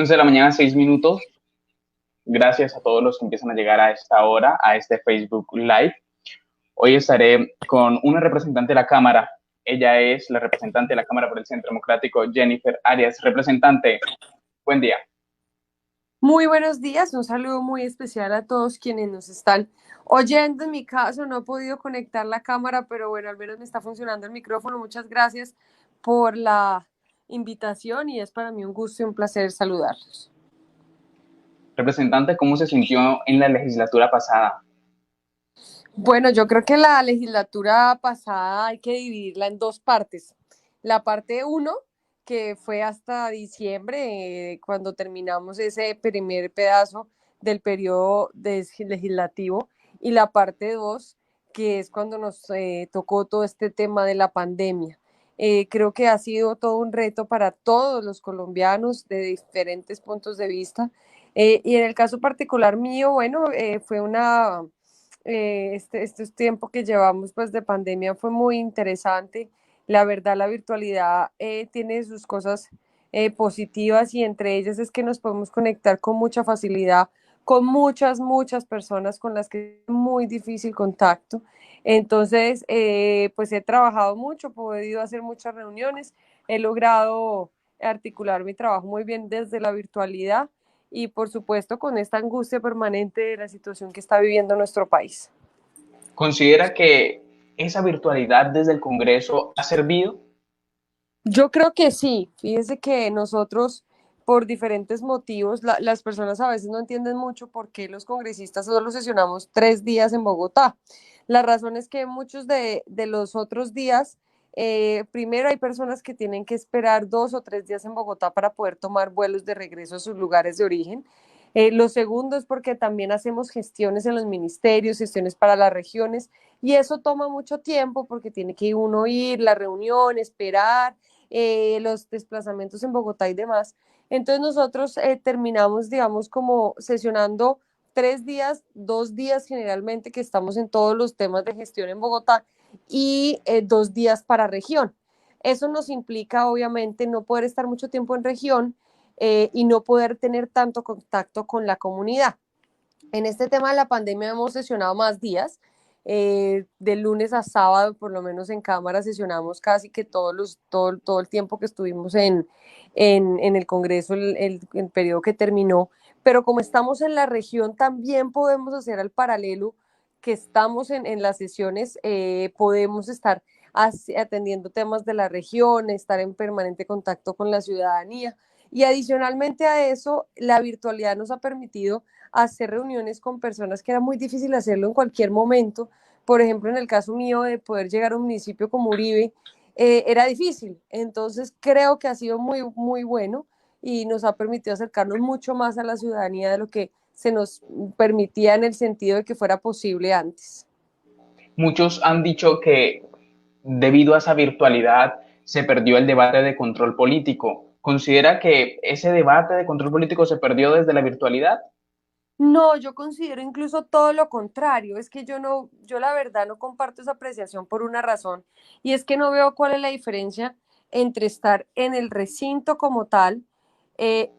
11 de la mañana, 6 minutos. Gracias a todos los que empiezan a llegar a esta hora, a este Facebook Live. Hoy estaré con una representante de la Cámara. Ella es la representante de la Cámara por el Centro Democrático, Jennifer Arias. Representante, buen día. Muy buenos días, un saludo muy especial a todos quienes nos están oyendo. En mi caso no he podido conectar la cámara, pero bueno, al menos me está funcionando el micrófono. Muchas gracias por la invitación y es para mí un gusto y un placer saludarlos. Representante, ¿cómo se sintió en la legislatura pasada? Bueno, yo creo que la legislatura pasada hay que dividirla en dos partes. La parte uno, que fue hasta diciembre, cuando terminamos ese primer pedazo del periodo legislativo, y la parte dos, que es cuando nos tocó todo este tema de la pandemia. Creo que ha sido todo un reto para todos los colombianos de diferentes puntos de vista. Y en el caso particular mío, bueno, fue este tiempo que llevamos pues de pandemia fue muy interesante. La verdad, la virtualidad tiene sus cosas positivas y entre ellas es que nos podemos conectar con mucha facilidad con muchas personas con las que es muy difícil contacto. Entonces, pues he trabajado mucho, he podido hacer muchas reuniones, he logrado articular mi trabajo muy bien desde la virtualidad y por supuesto con esta angustia permanente de la situación que está viviendo nuestro país. ¿Considera que esa virtualidad desde el Congreso ha servido? Yo creo que sí, fíjese que nosotros por diferentes motivos, las personas a veces no entienden mucho por qué los congresistas solo sesionamos 3 días en Bogotá. La razón es que muchos de los otros días, primero hay personas que tienen que esperar 2 o 3 días en Bogotá para poder tomar vuelos de regreso a sus lugares de origen. Lo segundo es porque también hacemos gestiones en los ministerios, gestiones para las regiones, y eso toma mucho tiempo porque tiene que uno ir, la reunión, esperar, los desplazamientos en Bogotá y demás. Entonces nosotros terminamos, digamos, como sesionando 3 días, 2 días generalmente que estamos en todos los temas de gestión en Bogotá y 2 días para región. Eso nos implica, obviamente, no poder estar mucho tiempo en región y no poder tener tanto contacto con la comunidad. En este tema de la pandemia hemos sesionado más días, de lunes a sábado, por lo menos en cámara, sesionamos casi que todo el tiempo que estuvimos en el Congreso, el periodo que terminó, pero como estamos en la región, también podemos hacer al paralelo que estamos en las sesiones, podemos estar atendiendo temas de la región, estar en permanente contacto con la ciudadanía. Y adicionalmente a eso, la virtualidad nos ha permitido hacer reuniones con personas que era muy difícil hacerlo en cualquier momento. Por ejemplo, en el caso mío de poder llegar a un municipio como Uribe, era difícil. Entonces creo que ha sido muy bueno y nos ha permitido acercarnos mucho más a la ciudadanía de lo que se nos permitía en el sentido de que fuera posible antes. Muchos han dicho que debido a esa virtualidad se perdió el debate de control político. ¿Considera que ese debate de control político se perdió desde la virtualidad? No, yo considero incluso todo lo contrario. Es que yo la verdad no comparto esa apreciación por una razón, y es que no veo cuál es la diferencia entre estar en el recinto como tal,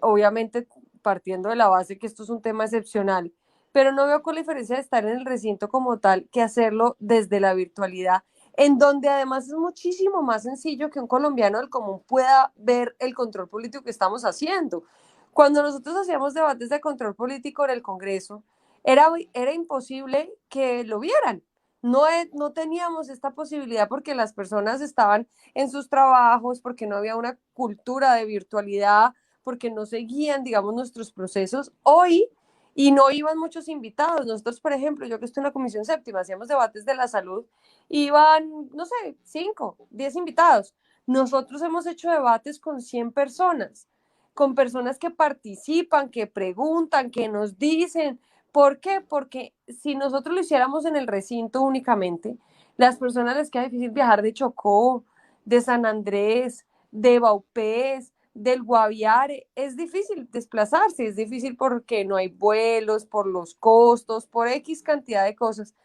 obviamente partiendo de la base que esto es un tema excepcional, pero no veo cuál es la diferencia de estar en el recinto como tal que hacerlo desde la virtualidad, en donde además es muchísimo más sencillo que un colombiano del común pueda ver el control político que estamos haciendo. Cuando nosotros hacíamos debates de control político en el Congreso, era imposible que lo vieran. No teníamos esta posibilidad porque las personas estaban en sus trabajos, porque no había una cultura de virtualidad, porque no seguían, digamos, nuestros procesos. Hoy, y no iban muchos invitados. Nosotros, por ejemplo, yo que estoy en la Comisión Séptima, hacíamos debates de la salud, iban, no sé, 5, 10 invitados. Nosotros hemos hecho debates con 100 personas, con personas que participan, que preguntan, que nos dicen. ¿Por qué? Porque si nosotros lo hiciéramos en el recinto únicamente, las personas les queda difícil viajar de Chocó, de San Andrés, de Baupés, del Guaviare. Es difícil desplazarse, es difícil porque no hay vuelos, por los costos, por X cantidad de cosas.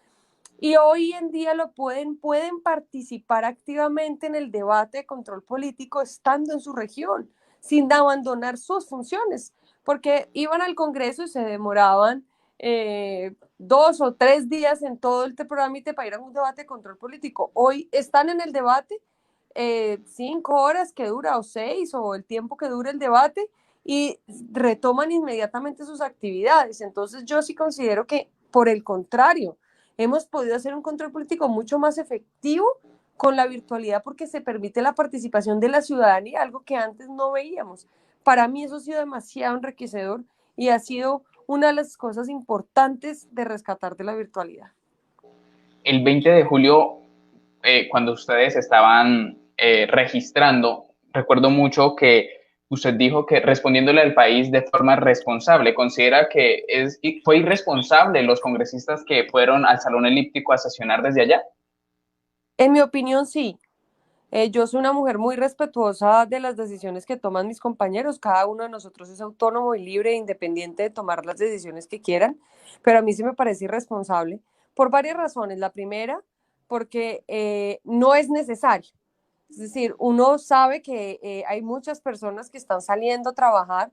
Y hoy en día pueden participar activamente en el debate de control político estando en su región, sin abandonar sus funciones, porque iban al Congreso y se demoraban 2 o 3 días en todo el trámite para ir a un debate de control político. Hoy están en el debate 5 horas que dura, o 6, o el tiempo que dura el debate, y retoman inmediatamente sus actividades. Entonces yo sí considero que, por el contrario, hemos podido hacer un control político mucho más efectivo con la virtualidad, porque se permite la participación de la ciudadanía, algo que antes no veíamos. Para mí eso ha sido demasiado enriquecedor y ha sido una de las cosas importantes de rescatar de la virtualidad. El 20 de julio, cuando ustedes estaban registrando, recuerdo mucho que usted dijo que respondiéndole al país de forma responsable, ¿considera que fue irresponsable los congresistas que fueron al Salón Elíptico a sesionar desde allá? En mi opinión, sí. Yo soy una mujer muy respetuosa de las decisiones que toman mis compañeros. Cada uno de nosotros es autónomo y libre e independiente de tomar las decisiones que quieran, pero a mí sí me parece irresponsable por varias razones. La primera, porque no es necesario. Es decir, uno sabe que hay muchas personas que están saliendo a trabajar,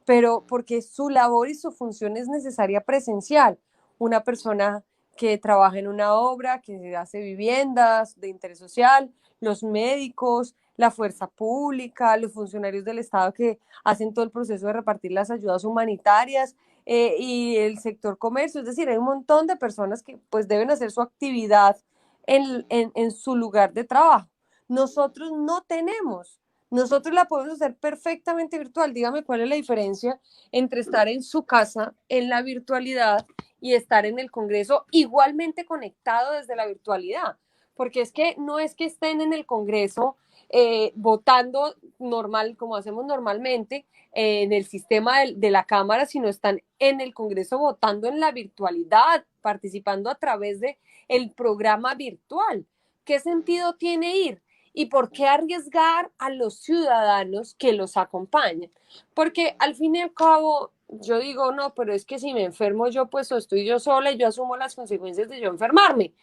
pero porque su labor y su función es necesaria presencial. Una persona que trabaja en una obra, que hace viviendas de interés social, los médicos, la fuerza pública, los funcionarios del Estado que hacen todo el proceso de repartir las ayudas humanitarias, y el sector comercio. Es decir, hay un montón de personas que pues deben hacer su actividad en su lugar de trabajo. Nosotros no tenemos. Nosotros la podemos hacer perfectamente virtual. Dígame cuál es la diferencia entre estar en su casa en la virtualidad y estar en el Congreso igualmente conectado desde la virtualidad. Porque es que no es que estén en el Congreso votando normal, como hacemos normalmente, en el sistema de la Cámara, sino están en el Congreso votando en la virtualidad, participando a través de el programa virtual. ¿Qué sentido tiene ir? ¿Y por qué arriesgar a los ciudadanos que los acompañan? Porque al fin y al cabo, yo digo, no, pero es que si me enfermo yo, pues estoy yo sola y yo asumo las consecuencias de yo enfermarme.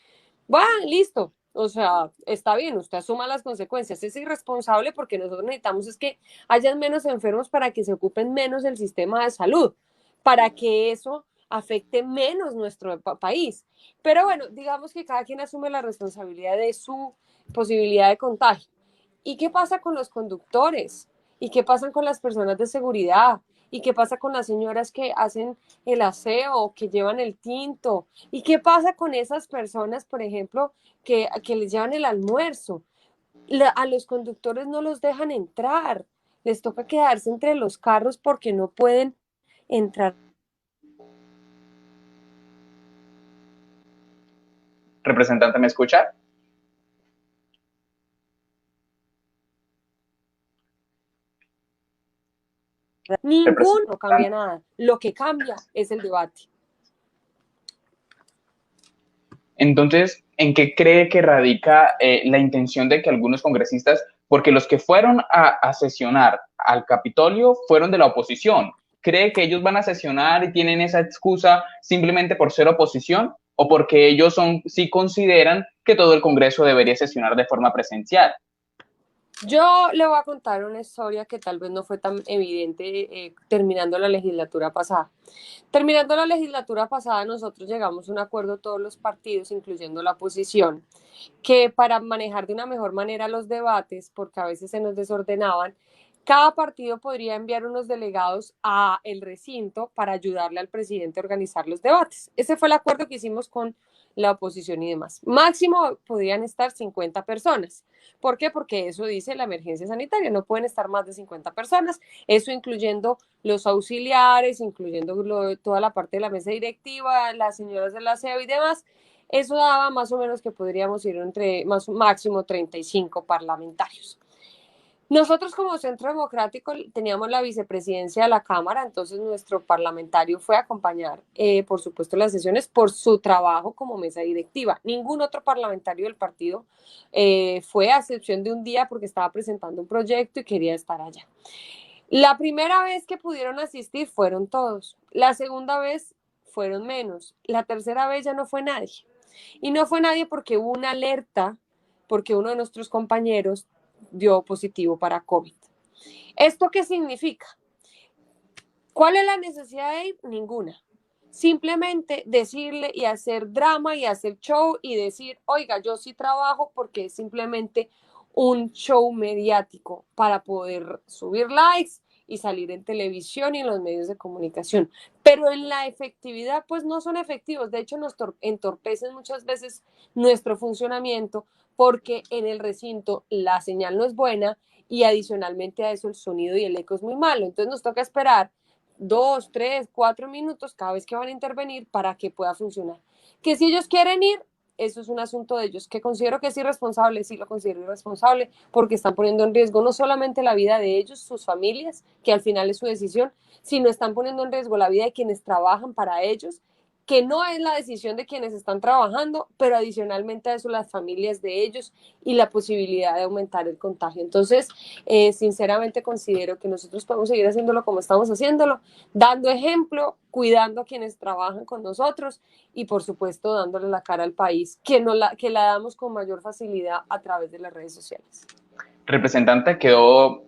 Bueno, listo. O sea, está bien, usted asuma las consecuencias. Es irresponsable porque nosotros necesitamos es que hayan menos enfermos para que se ocupen menos el sistema de salud, para que eso afecte menos nuestro país. Pero bueno, digamos que cada quien asume la responsabilidad de su posibilidad de contagio. ¿Y qué pasa con los conductores? ¿Y qué pasa con las personas de seguridad? ¿Y qué pasa con las señoras que hacen el aseo, que llevan el tinto? ¿Y qué pasa con esas personas, por ejemplo, que les llevan el almuerzo? A los conductores no los dejan entrar, les toca quedarse entre los carros porque no pueden entrar. ¿Representante, me escucha? Ninguno no cambia Representante. nada. Lo que cambia es el debate. Entonces, ¿en qué cree que radica la intención de que algunos congresistas, porque los que fueron a sesionar al Capitolio fueron de la oposición, cree que ellos van a sesionar y tienen esa excusa simplemente por ser oposición o porque ellos sí consideran que todo el Congreso debería sesionar de forma presencial? Yo le voy a contar una historia que tal vez no fue tan evidente terminando la legislatura pasada. Terminando la legislatura pasada, nosotros llegamos a un acuerdo todos los partidos, incluyendo la oposición, que para manejar de una mejor manera los debates, porque a veces se nos desordenaban, cada partido podría enviar unos delegados a el recinto para ayudarle al presidente a organizar los debates. Ese fue el acuerdo que hicimos con la oposición y demás. Máximo podían estar 50 personas. ¿Por qué? Porque eso dice la emergencia sanitaria, no pueden estar más de 50 personas, eso incluyendo los auxiliares, incluyendo toda la parte de la mesa directiva, las señoras del aseo y demás. Eso daba más o menos que podríamos ir entre máximo 35 parlamentarios. Nosotros como Centro Democrático teníamos la vicepresidencia de la Cámara, entonces nuestro parlamentario fue a acompañar, por supuesto, las sesiones por su trabajo como mesa directiva. Ningún otro parlamentario del partido fue, a excepción de un día porque estaba presentando un proyecto y quería estar allá. La primera vez que pudieron asistir fueron todos, la segunda vez fueron menos, la tercera vez ya no fue nadie. Y no fue nadie porque hubo una alerta, porque uno de nuestros compañeros dio positivo para COVID. ¿Esto qué significa? ¿Cuál es la necesidad de ir? Ninguna. Simplemente decirle y hacer drama y hacer show y decir, oiga, yo sí trabajo porque es simplemente un show mediático para poder subir likes y salir en televisión y en los medios de comunicación. Pero en la efectividad, pues no son efectivos. De hecho, nos entorpecen muchas veces nuestro funcionamiento porque en el recinto la señal no es buena y adicionalmente a eso el sonido y el eco es muy malo. Entonces nos toca esperar 2, 3, 4 minutos cada vez que van a intervenir para que pueda funcionar. Que si ellos quieren ir, eso es un asunto de ellos, que considero que es irresponsable, sí lo considero irresponsable, porque están poniendo en riesgo no solamente la vida de ellos, sus familias, que al final es su decisión, sino están poniendo en riesgo la vida de quienes trabajan para ellos, que no es la decisión de quienes están trabajando, pero adicionalmente a eso las familias de ellos y la posibilidad de aumentar el contagio. Entonces, sinceramente considero que nosotros podemos seguir haciéndolo como estamos haciéndolo, dando ejemplo, cuidando a quienes trabajan con nosotros y por supuesto dándole la cara al país, que la damos con mayor facilidad a través de las redes sociales. Representante, quedó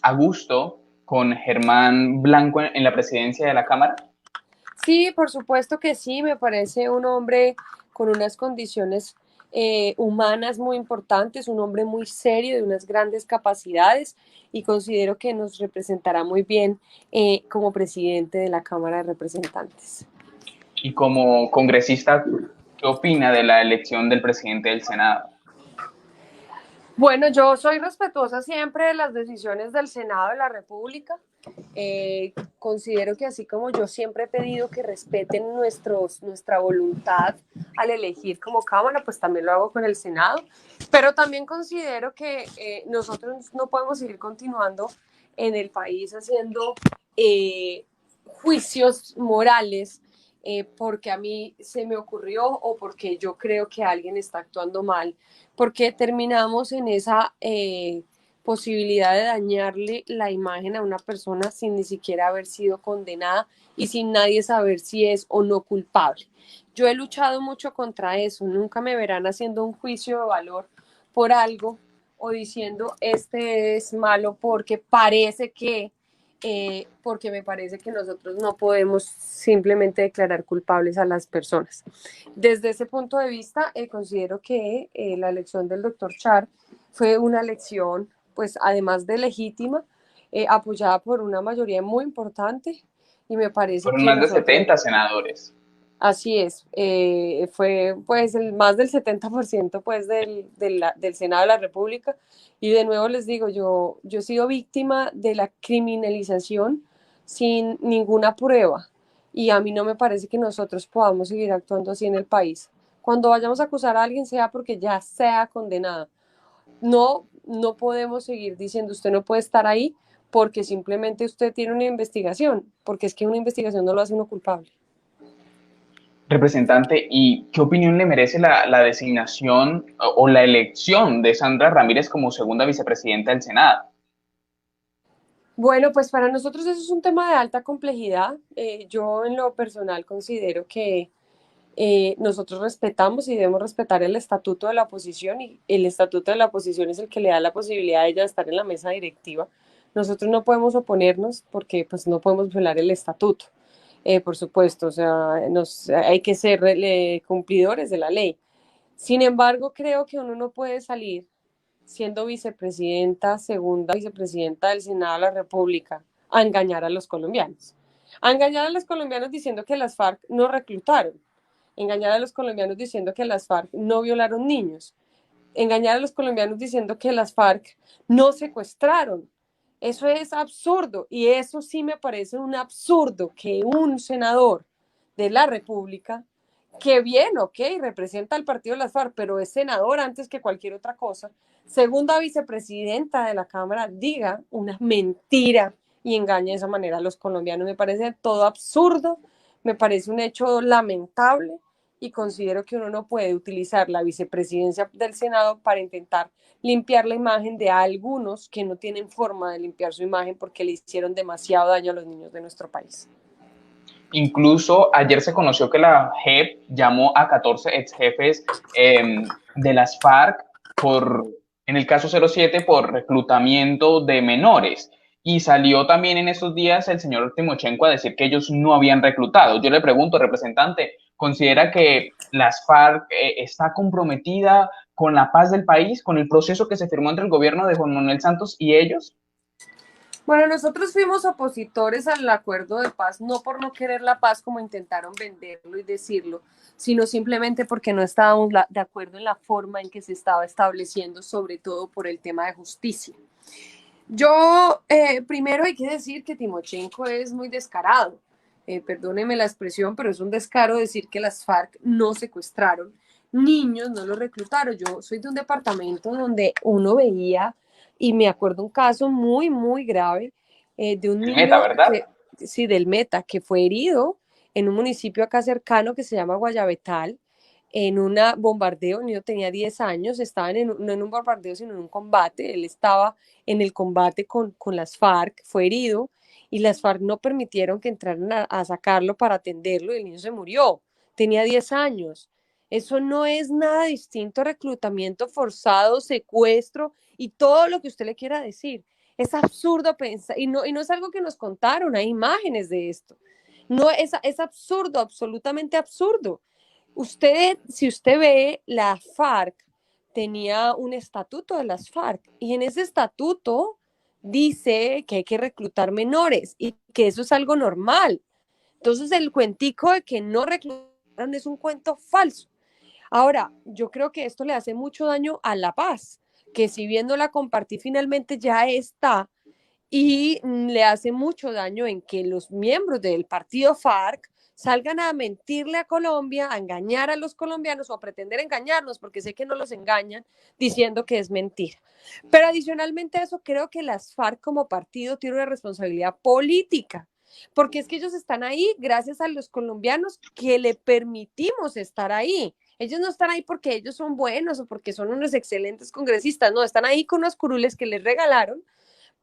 a gusto con Germán Blanco en la presidencia de la Cámara. Sí, por supuesto que sí, me parece un hombre con unas condiciones humanas muy importantes, un hombre muy serio, de unas grandes capacidades y considero que nos representará muy bien como presidente de la Cámara de Representantes. Y como congresista, ¿qué opina de la elección del presidente del Senado? Bueno, yo soy respetuosa siempre de las decisiones del Senado de la República. Considero que así como yo siempre he pedido que respeten nuestra voluntad al elegir como Cámara, pues también lo hago con el Senado. Pero también considero que nosotros no podemos seguir continuando en el país haciendo juicios morales porque a mí se me ocurrió o porque yo creo que alguien está actuando mal, porque terminamos en esa posibilidad de dañarle la imagen a una persona sin ni siquiera haber sido condenada y sin nadie saber si es o no culpable. Yo he luchado mucho contra eso, nunca me verán haciendo un juicio de valor por algo o diciendo este es malo porque parece que porque me parece que nosotros no podemos simplemente declarar culpables a las personas. Desde ese punto de vista, considero que la elección del doctor Char fue una elección, pues además de legítima, apoyada por una mayoría muy importante y me parece Fueron que más de nosotros 70 senadores. así es, fue pues más del 70% pues del Senado de la República y de nuevo les digo, yo he sido víctima de la criminalización sin ninguna prueba y a mí no me parece que nosotros podamos seguir actuando así en el país. Cuando vayamos a acusar a alguien sea porque ya sea condenado. No podemos seguir diciendo usted no puede estar ahí porque simplemente usted tiene una investigación, porque es que una investigación no lo hace uno culpable. Representante, ¿y qué opinión le merece la designación o la elección de Sandra Ramírez como segunda vicepresidenta del Senado? Bueno, pues para nosotros eso es un tema de alta complejidad. Yo en lo personal considero que nosotros respetamos y debemos respetar el estatuto de la oposición y el estatuto de la oposición es el que le da la posibilidad a ella de estar en la mesa directiva. Nosotros no podemos oponernos porque pues no podemos violar el estatuto, por supuesto, o sea, hay que ser cumplidores de la ley. Sin embargo, creo que uno no puede salir siendo vicepresidenta, segunda vicepresidenta del Senado de la República, a engañar a los colombianos. A engañar a los colombianos diciendo que las FARC no reclutaron, engañar a los colombianos diciendo que las FARC no violaron niños, engañar a los colombianos diciendo que las FARC no secuestraron. Eso es absurdo y eso sí me parece un absurdo que un senador de la República, que bien, ok, representa al partido de las FARC, pero es senador antes que cualquier otra cosa, segunda vicepresidenta de la Cámara, diga una mentira y engañe de esa manera a los colombianos. Me parece todo absurdo, me parece un hecho lamentable y considero que uno no puede utilizar la vicepresidencia del Senado para intentar limpiar la imagen de algunos que no tienen forma de limpiar su imagen porque le hicieron demasiado daño a los niños de nuestro país. Incluso ayer se conoció que la JEP llamó a 14 ex jefes de las FARC por en el caso 07 por reclutamiento de menores. Y salió también en estos días el señor Timochenko a decir que ellos no habían reclutado. Yo le pregunto, representante, ¿considera que las FARC está comprometida con la paz del país, con el proceso que se firmó entre el gobierno de Juan Manuel Santos y ellos? Bueno, nosotros fuimos opositores al acuerdo de paz, no por no querer la paz como intentaron venderlo y decirlo, sino simplemente porque no estábamos de acuerdo en la forma en que se estaba estableciendo, sobre todo por el tema de justicia. Yo, primero hay que decir que Timochenko es muy descarado. Perdóneme la expresión, pero es un descaro decir que las FARC no secuestraron niños, no los reclutaron. Yo soy de un departamento donde uno veía, y me acuerdo un caso muy, muy grave de un El Meta, niño, ¿verdad? sí, del Meta, que fue herido en un municipio acá cercano que se llama Guayabetal, en un bombardeo. El niño tenía 10 años, estaban no en un bombardeo, sino en un combate. Él estaba en el combate con las FARC, fue herido, y las FARC no permitieron que entraran a sacarlo para atenderlo, y el niño se murió. Tenía 10 años. Eso no es nada distinto a reclutamiento forzado, secuestro y todo lo que usted le quiera decir. Es absurdo pensar, y no es algo que nos contaron, hay imágenes de esto. No, es absurdo, absolutamente absurdo. Usted, si usted ve, la FARC tenía un estatuto de las FARC, y en ese estatuto dice que hay que reclutar menores y que eso es algo normal. Entonces el cuentico de que no reclutaron es un cuento falso. Ahora, yo creo que esto le hace mucho daño a la paz, que si viéndola compartir finalmente ya está, y le hace mucho daño en que los miembros del partido FARC salgan a mentirle a Colombia, a engañar a los colombianos o a pretender engañarnos, porque sé que no los engañan, diciendo que es mentira. Pero adicionalmente a eso, creo que las FARC como partido tienen una responsabilidad política, porque es que ellos están ahí gracias a los colombianos que le permitimos estar ahí. Ellos no están ahí porque ellos son buenos o porque son unos excelentes congresistas, no, están ahí con unos curules que les regalaron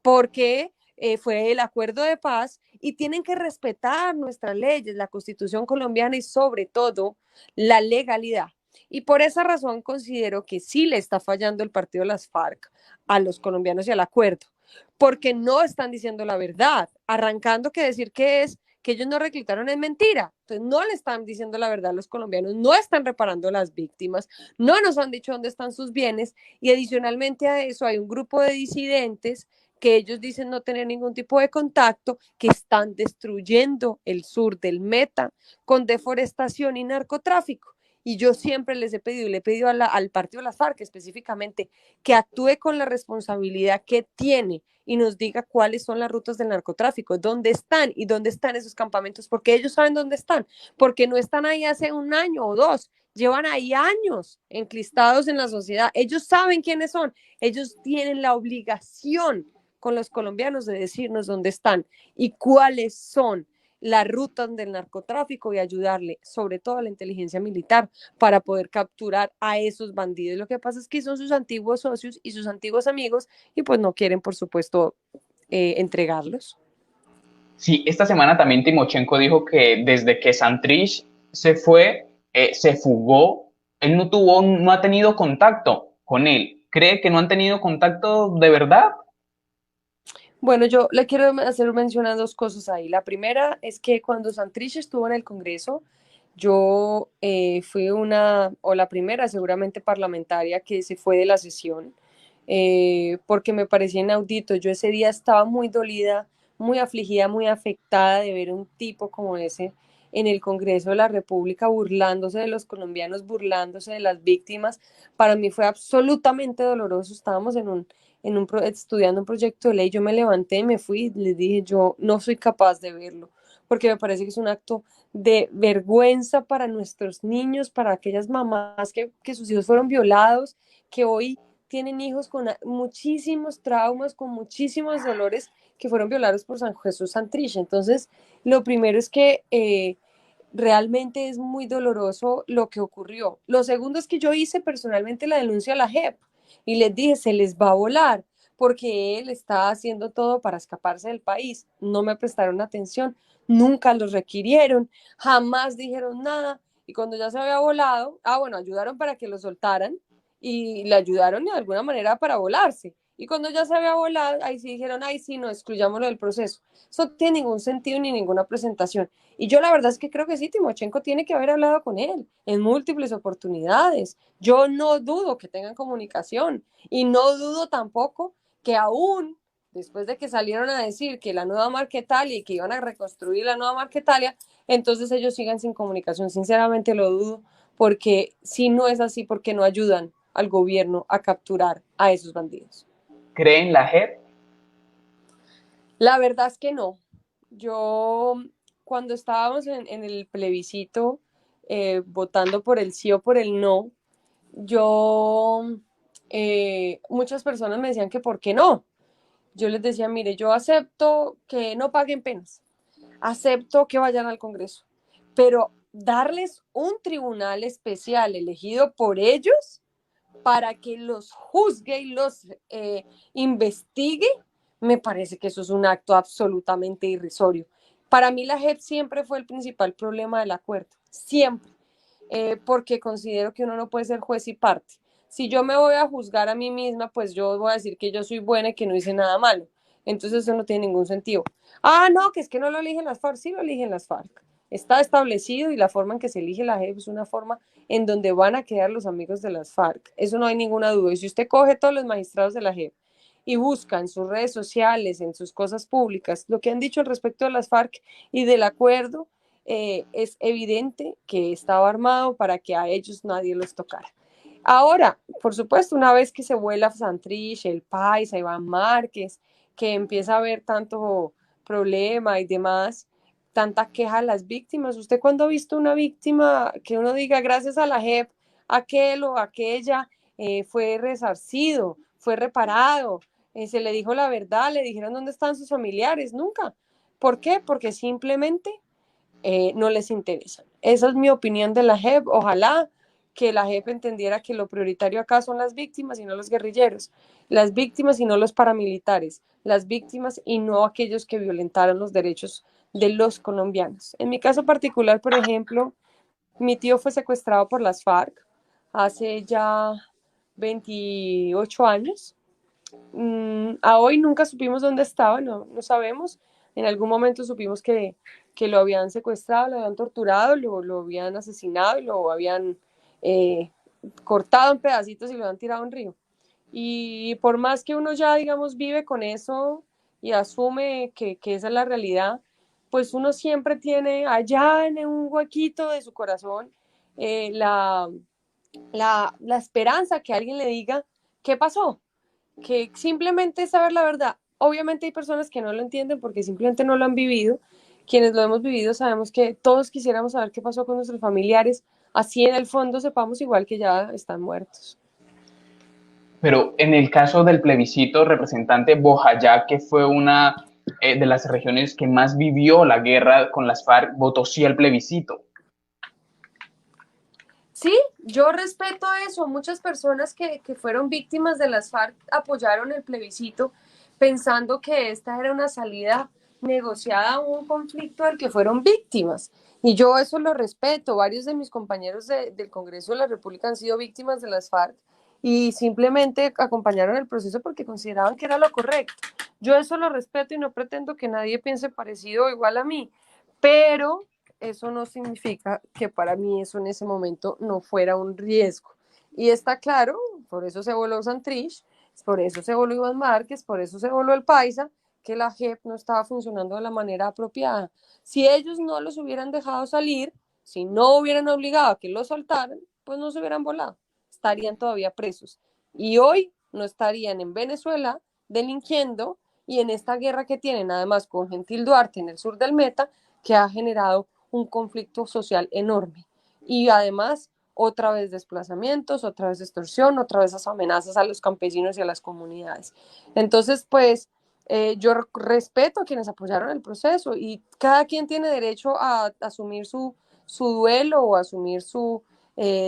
porque fue el acuerdo de paz, y tienen que respetar nuestras leyes, la Constitución colombiana y sobre todo la legalidad. Y por esa razón considero que sí le está fallando el partido de las FARC a los colombianos y al acuerdo, porque no están diciendo la verdad, arrancando que decir que ellos no reclutaron es mentira. Entonces no le están diciendo la verdad a los colombianos, no están reparando a las víctimas, no nos han dicho dónde están sus bienes, y adicionalmente a eso hay un grupo de disidentes que ellos dicen no tener ningún tipo de contacto, que están destruyendo el sur del Meta con deforestación y narcotráfico. Y yo siempre les he pedido, y le he pedido al partido de las FARC específicamente, que actúe con la responsabilidad que tiene y nos diga cuáles son las rutas del narcotráfico, dónde están y dónde están esos campamentos, porque ellos saben dónde están, porque no están ahí hace un año o dos, llevan ahí años encristados en la sociedad, ellos saben quiénes son, ellos tienen la obligación con los colombianos de decirnos dónde están y cuáles son las rutas del narcotráfico, y ayudarle, sobre todo a la inteligencia militar, para poder capturar a esos bandidos. Lo que pasa es que son sus antiguos socios y sus antiguos amigos, y pues no quieren, por supuesto, entregarlos. Sí, esta semana también Timochenko dijo que desde que Santrich se fue, se fugó, él no ha tenido contacto con él. ¿Cree que no han tenido contacto de verdad? Bueno, yo le quiero hacer mencionar dos cosas ahí. La primera es que cuando Santrich estuvo en el Congreso, yo fui una, o la primera seguramente parlamentaria que se fue de la sesión, porque me parecía inaudito. Yo ese día estaba muy dolida, muy afligida, muy afectada de ver un tipo como ese en el Congreso de la República burlándose de los colombianos, burlándose de las víctimas. Para mí fue absolutamente doloroso. Estábamos estudiando un proyecto de ley, yo me levanté, me fui, les dije, yo no soy capaz de verlo, porque me parece que es un acto de vergüenza para nuestros niños, para aquellas mamás que sus hijos fueron violados, que hoy tienen hijos con muchísimos traumas, con muchísimos dolores, que fueron violados por San Jesús Santrich. Entonces, lo primero es que realmente es muy doloroso lo que ocurrió. Lo segundo es que yo hice personalmente la denuncia a la JEP y les dije, se les va a volar, porque él está haciendo todo para escaparse del país. No me prestaron atención, nunca los requirieron, jamás dijeron nada, y cuando ya se había volado, bueno, ayudaron para que lo soltaran, y le ayudaron de alguna manera para volarse. Y cuando ya se había volado, ahí sí dijeron, ay, sí, no, excluyámoslo del proceso. Eso no tiene ningún sentido ni ninguna presentación. Y yo la verdad es que creo que sí, Timochenko tiene que haber hablado con él en múltiples oportunidades. Yo no dudo que tengan comunicación y no dudo tampoco que aún después de que salieron a decir que la nueva Marquetalia y que iban a reconstruir la nueva Marquetalia, entonces ellos sigan sin comunicación. Sinceramente lo dudo, porque si no es así, ¿por qué no ayudan al gobierno a capturar a esos bandidos? ¿Cree en la JEP? La verdad es que no. Yo, cuando estábamos en el plebiscito, votando por el sí o por el no, yo, muchas personas me decían que por qué no. Yo les decía, mire, yo acepto que no paguen penas, acepto que vayan al Congreso, pero darles un tribunal especial elegido por ellos para que los juzgue y los investigue, me parece que eso es un acto absolutamente irrisorio. Para mí la JEP siempre fue el principal problema del acuerdo, siempre, porque considero que uno no puede ser juez y parte. Si yo me voy a juzgar a mí misma, pues yo voy a decir que yo soy buena y que no hice nada malo. Entonces eso no tiene ningún sentido. Ah, no, que es que no lo eligen las FARC, sí lo eligen las FARC. Está establecido y la forma en que se elige la JEP es una forma en donde van a quedar los amigos de las FARC. Eso no hay ninguna duda. Y si usted coge todos los magistrados de la JEP y busca en sus redes sociales, en sus cosas públicas, lo que han dicho al respecto de las FARC y del acuerdo, es evidente que estaba armado para que a ellos nadie los tocara. Ahora, por supuesto, una vez que se vuela Santrich, el Paisa, Iván Márquez, que empieza a haber tanto problema y demás, tanta queja a las víctimas. ¿Usted cuándo ha visto una víctima que uno diga gracias a la JEP, aquel o aquella fue resarcido, fue reparado, se le dijo la verdad, le dijeron dónde están sus familiares? Nunca. ¿Por qué? Porque simplemente no les interesa. Esa es mi opinión de la JEP. Ojalá que la JEP entendiera que lo prioritario acá son las víctimas y no los guerrilleros, las víctimas y no los paramilitares, las víctimas y no aquellos que violentaron los derechos de los colombianos. En mi caso particular, por ejemplo, mi tío fue secuestrado por las FARC hace ya 28 años. A hoy nunca supimos dónde estaba, no sabemos. En algún momento supimos que lo habían secuestrado, lo habían torturado, lo habían asesinado y lo habían eh, cortado en pedacitos y lo habían tirado a un río. Y por más que uno ya, digamos, vive con eso y asume que esa es la realidad, pues uno siempre tiene allá en un huequito de su corazón la esperanza que alguien le diga qué pasó, que simplemente es saber la verdad. Obviamente hay personas que no lo entienden porque simplemente no lo han vivido. Quienes lo hemos vivido sabemos que todos quisiéramos saber qué pasó con nuestros familiares, así en el fondo sepamos igual que ya están muertos. Pero en el caso del plebiscito, representante Bojayá, que fue una de las regiones que más vivió la guerra con las FARC, votó sí al plebiscito. Sí, yo respeto eso. Muchas personas que fueron víctimas de las FARC apoyaron el plebiscito pensando que esta era una salida negociada a un conflicto al que fueron víctimas. Y yo eso lo respeto. Varios de mis compañeros del Congreso de la República han sido víctimas de las FARC y simplemente acompañaron el proceso porque consideraban que era lo correcto. Yo eso lo respeto y no pretendo que nadie piense parecido o igual a mí, pero eso no significa que para mí eso en ese momento no fuera un riesgo. Y está claro, por eso se voló Santrich, por eso se voló Iván Márquez, por eso se voló el Paisa, que la JEP no estaba funcionando de la manera apropiada. Si ellos no los hubieran dejado salir, si no hubieran obligado a que los soltaran, pues no se hubieran volado, estarían todavía presos. Y hoy no estarían en Venezuela delinquiendo y en esta guerra que tienen además con Gentil Duarte en el sur del Meta, que ha generado un conflicto social enorme. Y además, otra vez desplazamientos, otra vez extorsión, otra vez amenazas a los campesinos y a las comunidades. Entonces, pues, yo respeto a quienes apoyaron el proceso y cada quien tiene derecho a asumir su duelo o asumir su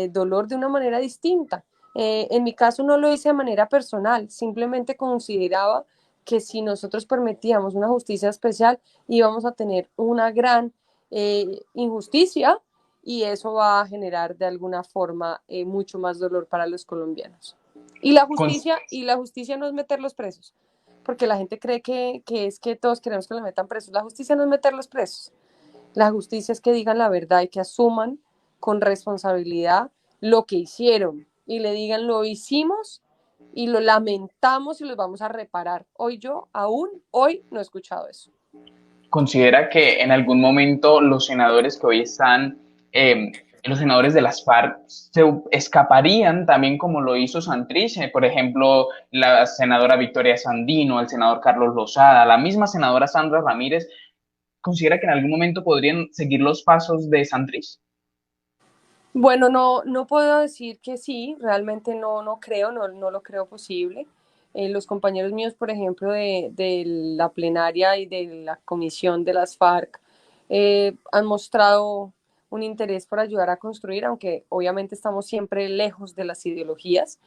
dolor de una manera distinta. En mi caso no lo hice de manera personal, simplemente consideraba que si nosotros permitíamos una justicia especial íbamos a tener una gran injusticia y eso va a generar de alguna forma mucho más dolor para los colombianos. Y la justicia no es meterlos presos, porque la gente cree que es que todos queremos que los metan presos. La justicia no es meterlos presos. La justicia es que digan la verdad y que asuman con responsabilidad lo que hicieron y le digan lo hicimos y lo lamentamos y los vamos a reparar. Hoy no he escuchado eso. ¿Considera que en algún momento los senadores que hoy están, los senadores de las FARC, se escaparían también como lo hizo Santrich? Por ejemplo, la senadora Victoria Sandino, el senador Carlos Lozada, la misma senadora Sandra Ramírez, ¿considera que en algún momento podrían seguir los pasos de Santrich? Bueno, no puedo decir que sí, realmente no creo, no lo creo posible. Los compañeros míos, por ejemplo, de la plenaria y de la comisión de las FARC, han mostrado un interés por ayudar a construir, aunque obviamente estamos siempre lejos de las ideologías.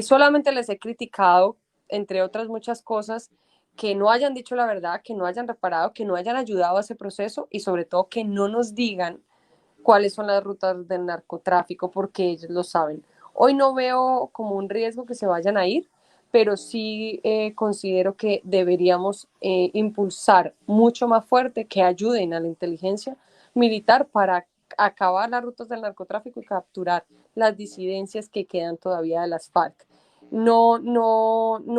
Solamente les he criticado, entre otras muchas cosas, que no hayan dicho la verdad, que no hayan reparado, que no hayan ayudado a ese proceso y sobre todo que no nos digan cuáles son las rutas del narcotráfico, porque ellos lo saben. Hoy no veo como un riesgo que se vayan a ir, pero sí considero que deberíamos impulsar mucho más fuerte que ayuden a la inteligencia militar para acabar las rutas del narcotráfico y capturar las disidencias que quedan todavía de las FARC. No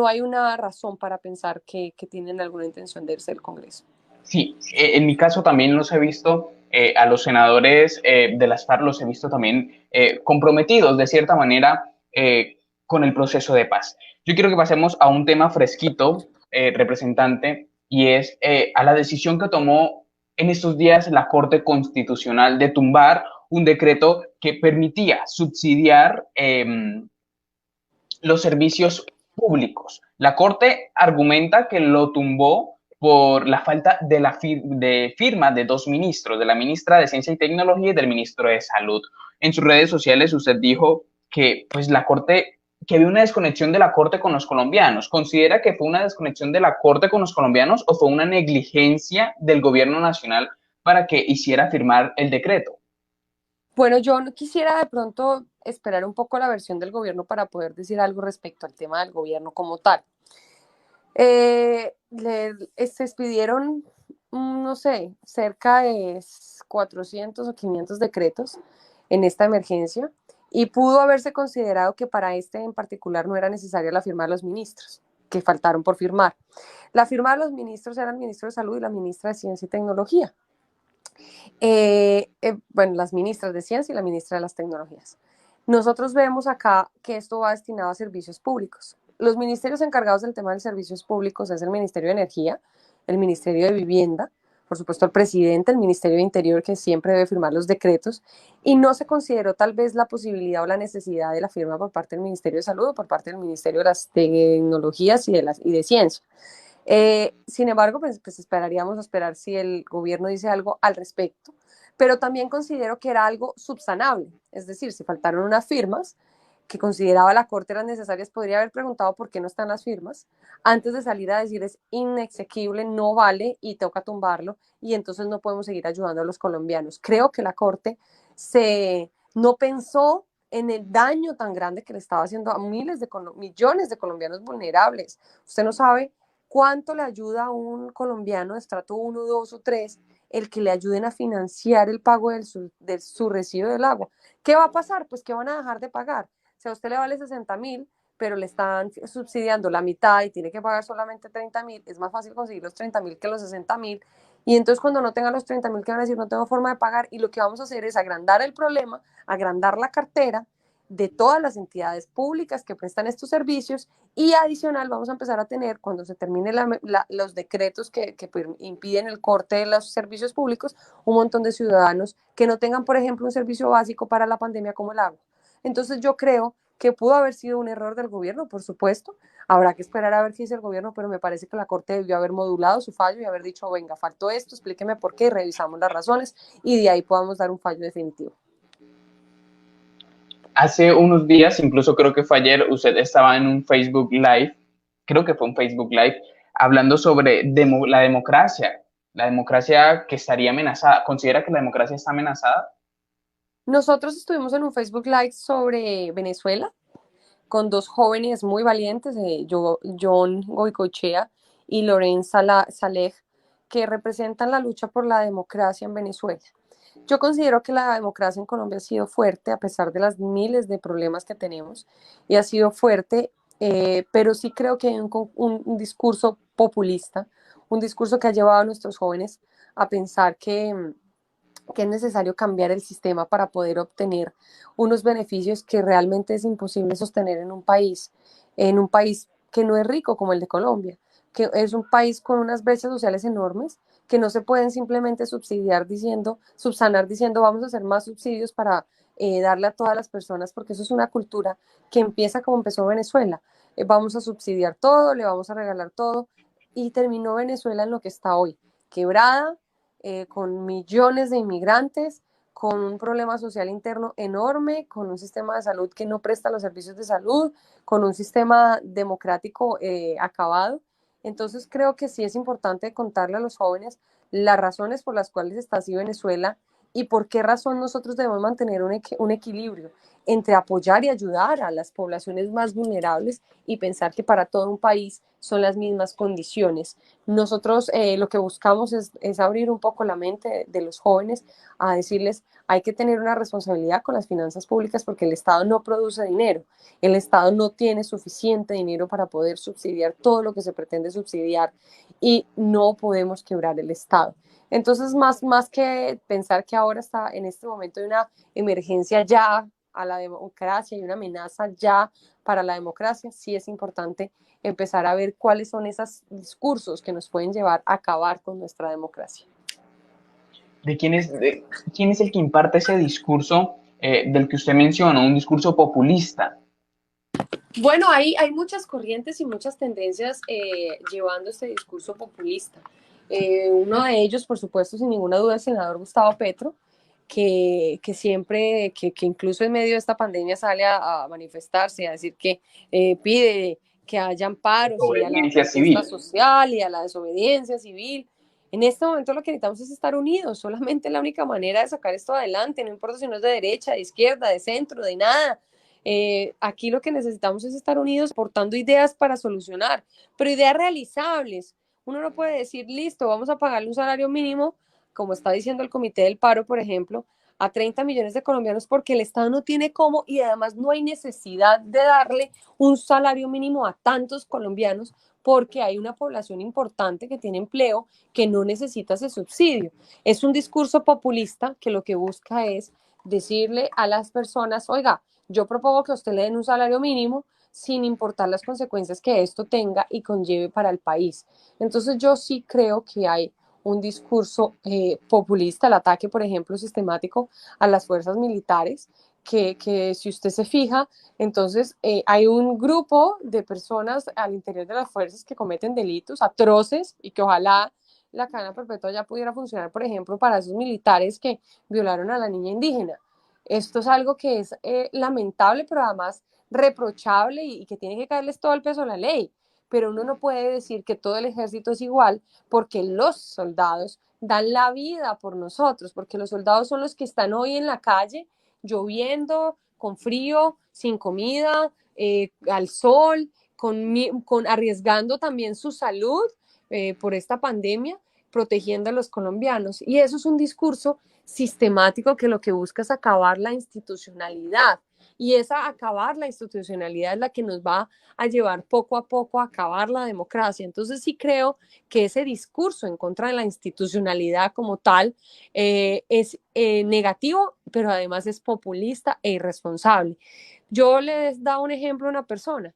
hay una razón para pensar que tienen alguna intención de irse del Congreso. Sí, en mi caso también los he visto, a los senadores de las FARC los he visto también comprometidos de cierta manera con el proceso de paz. Yo quiero que pasemos a un tema fresquito, representante, y es a la decisión que tomó en estos días la Corte Constitucional de tumbar un decreto que permitía subsidiar los servicios públicos. La Corte argumenta que lo tumbó por la falta de de firma de dos ministros, de la ministra de Ciencia y Tecnología y del ministro de Salud. En sus redes sociales usted dijo que pues la Corte, que había una desconexión de la Corte con los colombianos. ¿Considera que fue una desconexión de la Corte con los colombianos o fue una negligencia del gobierno nacional para que hiciera firmar el decreto? Bueno, yo no quisiera de pronto esperar un poco la versión del gobierno para poder decir algo respecto al tema del gobierno como tal. Se expidieron, no sé, cerca de 400 o 500 decretos en esta emergencia y pudo haberse considerado que para este en particular no era necesaria la firma de los ministros, que faltaron por firmar. La firma de los ministros era el ministro de Salud y la ministra de Ciencia y Tecnología. Bueno, las ministras de Ciencia y la ministra de las Tecnologías. Nosotros vemos acá que esto va destinado a servicios públicos. Los ministerios encargados del tema de servicios públicos es el Ministerio de Energía, el Ministerio de Vivienda, por supuesto el presidente, el Ministerio de Interior, que siempre debe firmar los decretos, y no se consideró tal vez la posibilidad o la necesidad de la firma por parte del Ministerio de Salud o por parte del Ministerio de las Tecnologías y de Ciencia. Sin embargo, pues esperaríamos esperar si el gobierno dice algo al respecto, pero también considero que era algo subsanable, es decir, si faltaron unas firmas que consideraba la Corte eran necesarias, podría haber preguntado por qué no están las firmas, antes de salir a decir es inexequible, no vale y toca tumbarlo, y entonces no podemos seguir ayudando a los colombianos. Creo que la Corte no pensó en el daño tan grande que le estaba haciendo a millones de colombianos vulnerables. Usted no sabe cuánto le ayuda a un colombiano de estrato 1, 2 o 3 el que le ayuden a financiar el pago de su recibo del agua. ¿Qué va a pasar? Pues que van a dejar de pagar. Si a usted le vale 60.000, pero le están subsidiando la mitad y tiene que pagar solamente 30.000, es más fácil conseguir los 30.000 que los 60.000. Y entonces cuando no tenga los 30.000, ¿qué van a decir? No tengo forma de pagar. Y lo que vamos a hacer es agrandar el problema, agrandar la cartera de todas las entidades públicas que prestan estos servicios y adicional vamos a empezar a tener, cuando se terminen los decretos que impiden el corte de los servicios públicos, un montón de ciudadanos que no tengan, por ejemplo, un servicio básico para la pandemia como el agua. Entonces yo creo que pudo haber sido un error del gobierno, por supuesto. Habrá que esperar a ver qué dice el gobierno, pero me parece que la Corte debió haber modulado su fallo y haber dicho, venga, faltó esto, explíqueme por qué, revisamos las razones y de ahí podamos dar un fallo definitivo. Hace unos días, incluso creo que fue ayer, usted estaba en un Facebook Live, creo que fue un Facebook Live, hablando sobre la democracia que estaría amenazada. ¿Considera que la democracia está amenazada? Nosotros estuvimos en un Facebook Live sobre Venezuela con dos jóvenes muy valientes, John Goicoechea y Loren Saleh, que representan la lucha por la democracia en Venezuela. Yo considero que la democracia en Colombia ha sido fuerte a pesar de las miles de problemas que tenemos y ha sido fuerte, pero sí creo que hay un discurso populista, un discurso que ha llevado a nuestros jóvenes a pensar que es necesario cambiar el sistema para poder obtener unos beneficios que realmente es imposible sostener en un país que no es rico como el de Colombia, que es un país con unas brechas sociales enormes que no se pueden simplemente subsanar diciendo vamos a hacer más subsidios para darle a todas las personas, porque eso es una cultura que empieza como empezó Venezuela. Vamos a subsidiar todo, le vamos a regalar todo, y terminó Venezuela en lo que está hoy, quebrada, con millones de inmigrantes, con un problema social interno enorme, con un sistema de salud que no presta los servicios de salud, con un sistema democrático acabado. Entonces creo que sí es importante contarle a los jóvenes las razones por las cuales está así Venezuela y por qué razón nosotros debemos mantener un equilibrio entre apoyar y ayudar a las poblaciones más vulnerables y pensar que para todo un país son las mismas condiciones. Nosotros lo que buscamos es abrir un poco la mente de los jóvenes a decirles hay que tener una responsabilidad con las finanzas públicas porque el Estado no produce dinero, el Estado no tiene suficiente dinero para poder subsidiar todo lo que se pretende subsidiar y no podemos quebrar el Estado. Entonces, más que pensar que ahora está en este momento de una emergencia ya a la democracia y una amenaza ya para la democracia, sí es importante empezar a ver cuáles son esos discursos que nos pueden llevar a acabar con nuestra democracia. ¿Quién es el que imparte ese discurso del que usted mencionó, un discurso populista? Bueno, hay muchas corrientes y muchas tendencias llevando este discurso populista. Uno de ellos, por supuesto, sin ninguna duda, el senador Gustavo Petro, que siempre, que incluso en medio de esta pandemia sale a manifestarse, a decir que pide que haya amparos y a la Obediencia protesta civil. social y a la desobediencia civil. En este momento lo que necesitamos es estar unidos, solamente la única manera de sacar esto adelante, no importa si no es de derecha, de izquierda, de centro, de nada. Aquí lo que necesitamos es estar unidos aportando ideas para solucionar, pero ideas realizables. Uno no puede decir, listo, vamos a pagarle un salario mínimo, como está diciendo el Comité del Paro, por ejemplo, a 30 millones de colombianos porque el Estado no tiene cómo y además no hay necesidad de darle un salario mínimo a tantos colombianos porque hay una población importante que tiene empleo que no necesita ese subsidio. Es un discurso populista que lo que busca es decirle a las personas, oiga, yo propongo que a usted le den un salario mínimo sin importar las consecuencias que esto tenga y conlleve para el país. Entonces yo sí creo que hay un discurso populista, el ataque, por ejemplo, sistemático a las fuerzas militares, que si usted se fija, entonces hay un grupo de personas al interior de las fuerzas que cometen delitos atroces y que ojalá la cadena perpetua ya pudiera funcionar, por ejemplo, para esos militares que violaron a la niña indígena. Esto es algo que es lamentable, pero además reprochable y que tiene que caerles todo el peso de la ley. Pero uno no puede decir que todo el ejército es igual porque los soldados dan la vida por nosotros, porque los soldados son los que están hoy en la calle, lloviendo, con frío, sin comida, al sol, arriesgando también su salud por esta pandemia, protegiendo a los colombianos. Y eso es un discurso sistemático que lo que busca es acabar la institucionalidad. Y esa acabar la institucionalidad es la que nos va a llevar poco a poco a acabar la democracia. Entonces sí creo que ese discurso en contra de la institucionalidad como tal es negativo, pero además es populista e irresponsable. Yo le daba un ejemplo a una persona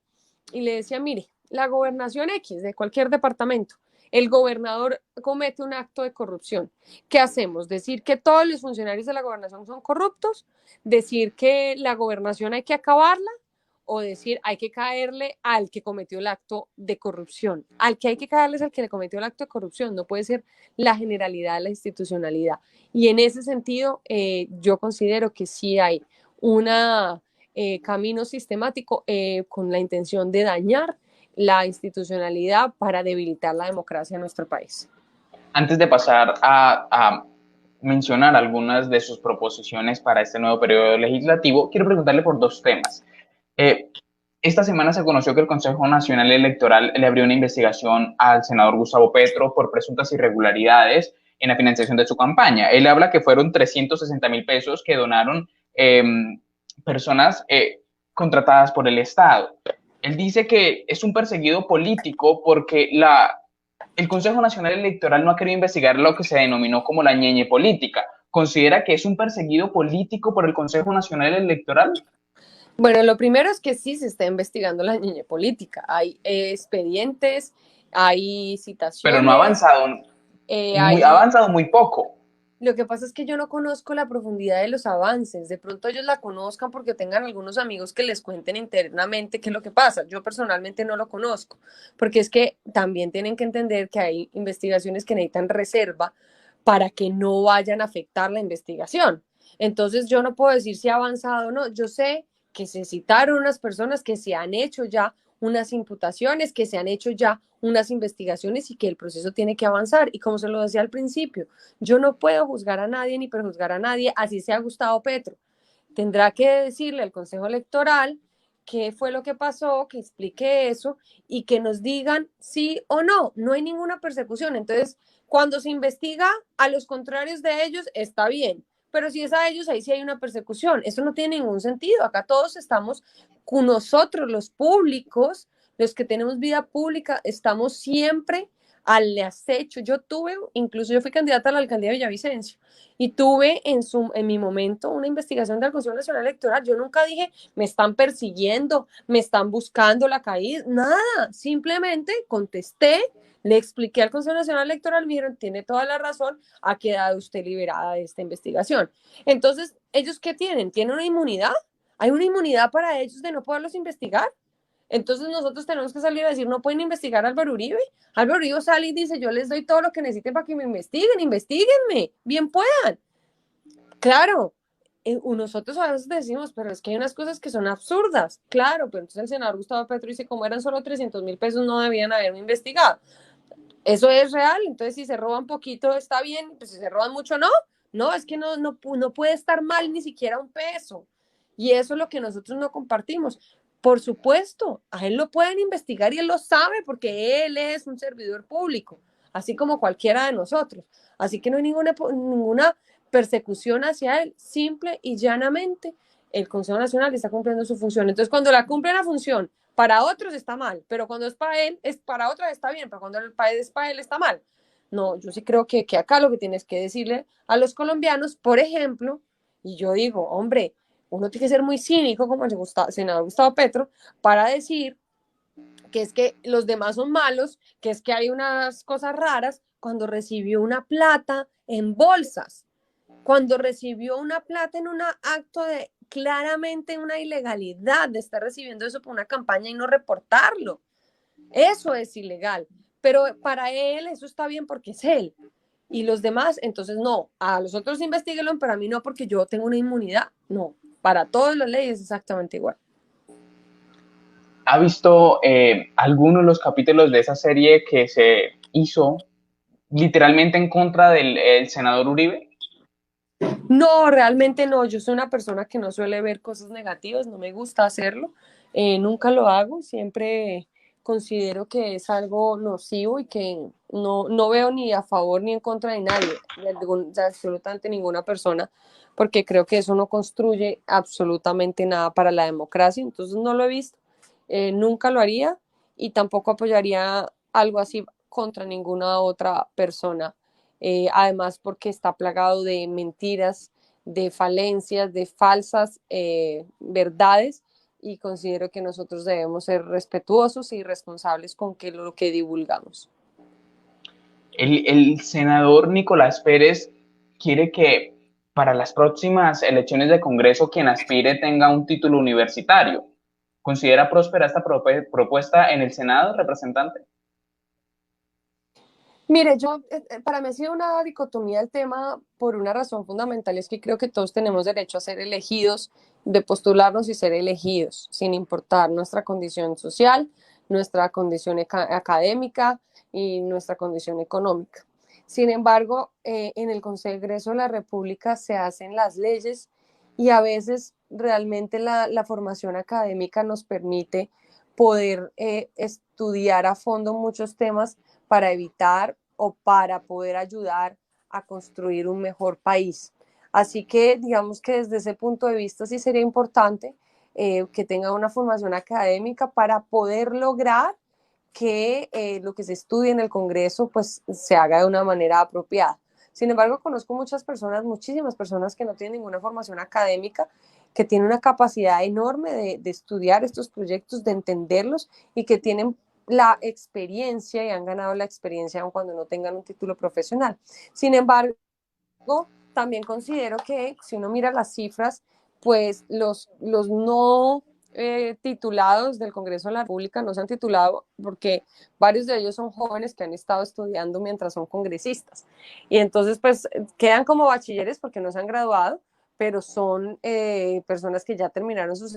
y le decía, mire, la gobernación X de cualquier departamento, el gobernador comete un acto de corrupción. ¿Qué hacemos? ¿Decir que todos los funcionarios de la gobernación son corruptos? ¿Decir que la gobernación hay que acabarla? ¿O decir hay que caerle al que cometió el acto de corrupción? Al que hay que caerle es al que le cometió el acto de corrupción, no puede ser la generalidad de la institucionalidad. Y en ese sentido, yo considero que sí hay un camino sistemático con la intención de dañar la institucionalidad para debilitar la democracia en nuestro país. Antes de pasar mencionar algunas de sus proposiciones para este nuevo periodo legislativo, quiero preguntarle por dos temas. Eh, esta semana se conoció que el Consejo Nacional Electoral le abrió una investigación al senador Gustavo Petro por presuntas irregularidades en la financiación de su campaña. Él habla que fueron 360,000 pesos que donaron eh, personas contratadas por el Estado. Él dice que es un perseguido político porque el Consejo Nacional Electoral no ha querido investigar lo que se denominó como la ñeñe política. ¿Considera que es un perseguido político por el Consejo Nacional Electoral? Bueno, lo primero es que sí se está investigando la niña política. Hay expedientes, hay Pero no ha citaciones, avanzado, ha hay... avanzado muy poco. Lo que pasa es que yo no conozco la profundidad de los avances. De pronto ellos la conozcan porque tengan algunos amigos que les cuenten internamente qué es lo que pasa. Yo personalmente no lo conozco, porque es que también tienen que entender que hay investigaciones que necesitan reserva para que no vayan a afectar la investigación. Entonces yo no puedo decir si ha avanzado o no. Yo sé que se citaron unas personas que se han hecho ya unas imputaciones, que se han hecho ya unas investigaciones y que el proceso tiene que avanzar. Y como se lo decía al principio, yo no puedo juzgar a nadie ni prejuzgar a nadie, así sea Gustavo Petro. Tendrá que decirle al Consejo Electoral qué fue lo que pasó, que explique eso y que nos digan sí o no. No hay ninguna persecución. Entonces, cuando se investiga a los contrarios de ellos, está bien. Pero si es a ellos, ahí sí hay una persecución. Eso no tiene ningún sentido. Acá todos estamos con nosotros, los públicos, los que tenemos vida pública, estamos siempre al acecho. Incluso yo fui candidata a la alcaldía de Villavicencio y tuve en mi momento una investigación del Consejo Nacional Electoral. Yo nunca dije, me están persiguiendo, me están buscando la caída, nada, simplemente contesté, le expliqué al Consejo Nacional Electoral, vieron, tiene toda la razón, ha quedado usted liberada de esta investigación. Entonces, ¿ellos qué tienen? ¿Tienen una inmunidad? ¿Hay una inmunidad para ellos de no poderlos investigar? Entonces nosotros tenemos que salir a decir, no pueden investigar a Álvaro Uribe. Álvaro Uribe sale y dice, yo les doy todo lo que necesiten para que me investiguen, investiguenme, bien puedan. Claro, nosotros a veces decimos, pero es que hay unas cosas que son absurdas. Claro, pero entonces el senador Gustavo Petro dice, como eran solo 300,000 pesos, no debían haberme investigado. Eso es real, entonces si se roban poquito está bien, pues si se roban mucho no. No, es que no puede estar mal ni siquiera un peso. Y eso es lo que nosotros no compartimos. Por supuesto, a él lo pueden investigar y él lo sabe porque él es un servidor público, así como cualquiera de nosotros. Así que no hay ninguna persecución hacia él, simple y llanamente el Consejo Nacional está cumpliendo su función. Entonces, cuando la cumple la función, para otros está mal, pero cuando es para él, es para otros está bien, pero cuando el país es para él está mal. No, yo sí creo que acá lo que tienes que decirle a los colombianos, por ejemplo, y yo digo, hombre, uno tiene que ser muy cínico como el senador Gustavo Petro para decir que es que los demás son malos, que es que hay unas cosas raras cuando recibió una plata en bolsas, cuando recibió una plata en un acto de claramente una ilegalidad de estar recibiendo eso por una campaña y no reportarlo. Eso es ilegal, pero para él eso está bien porque es él. Y los demás, entonces no, a los otros investiguenlo, pero a mí no porque yo tengo una inmunidad. No, para todas las leyes es exactamente igual. ¿Ha visto alguno de los capítulos de esa serie que se hizo literalmente en contra del senador Uribe? No, realmente no. Yo soy una persona que no suele ver cosas negativas, no me gusta hacerlo. Nunca lo hago, siempre considero que es algo nocivo y que no veo ni a favor ni en contra de nadie, de absolutamente ninguna persona, porque creo que eso no construye absolutamente nada para la democracia. Entonces no lo he visto, nunca lo haría y tampoco apoyaría algo así contra ninguna otra persona, además porque está plagado de mentiras, de falencias, de falsas verdades y considero que nosotros debemos ser respetuosos y responsables con lo que divulgamos. El senador Nicolás Pérez quiere que para las próximas elecciones de Congreso quien aspire tenga un título universitario. ¿Considera próspera esta propuesta en el Senado, representante? Mire, para mí ha sido una dicotomía el tema por una razón fundamental, es que creo que todos tenemos derecho a ser elegidos, de postularnos y ser elegidos, sin importar nuestra condición social, nuestra condición académica y nuestra condición económica. Sin embargo, en el Congreso de la República se hacen las leyes y a veces realmente la formación académica nos permite poder estudiar a fondo muchos temas para evitar o para poder ayudar a construir un mejor país. Así que digamos que desde ese punto de vista sí sería importante que tenga una formación académica para poder lograr que lo que se estudie en el Congreso pues se haga de una manera apropiada. Sin embargo, conozco muchas personas, muchísimas personas que no tienen ninguna formación académica, que tienen una capacidad enorme de estudiar estos proyectos, de entenderlos y que tienen la experiencia y han ganado la experiencia aun cuando no tengan un título profesional. Sin embargo, también considero que si uno mira las cifras, pues los no titulados del Congreso de la República no se han titulado porque varios de ellos son jóvenes que han estado estudiando mientras son congresistas. Y entonces, pues quedan como bachilleres porque no se han graduado, pero son personas que ya terminaron sus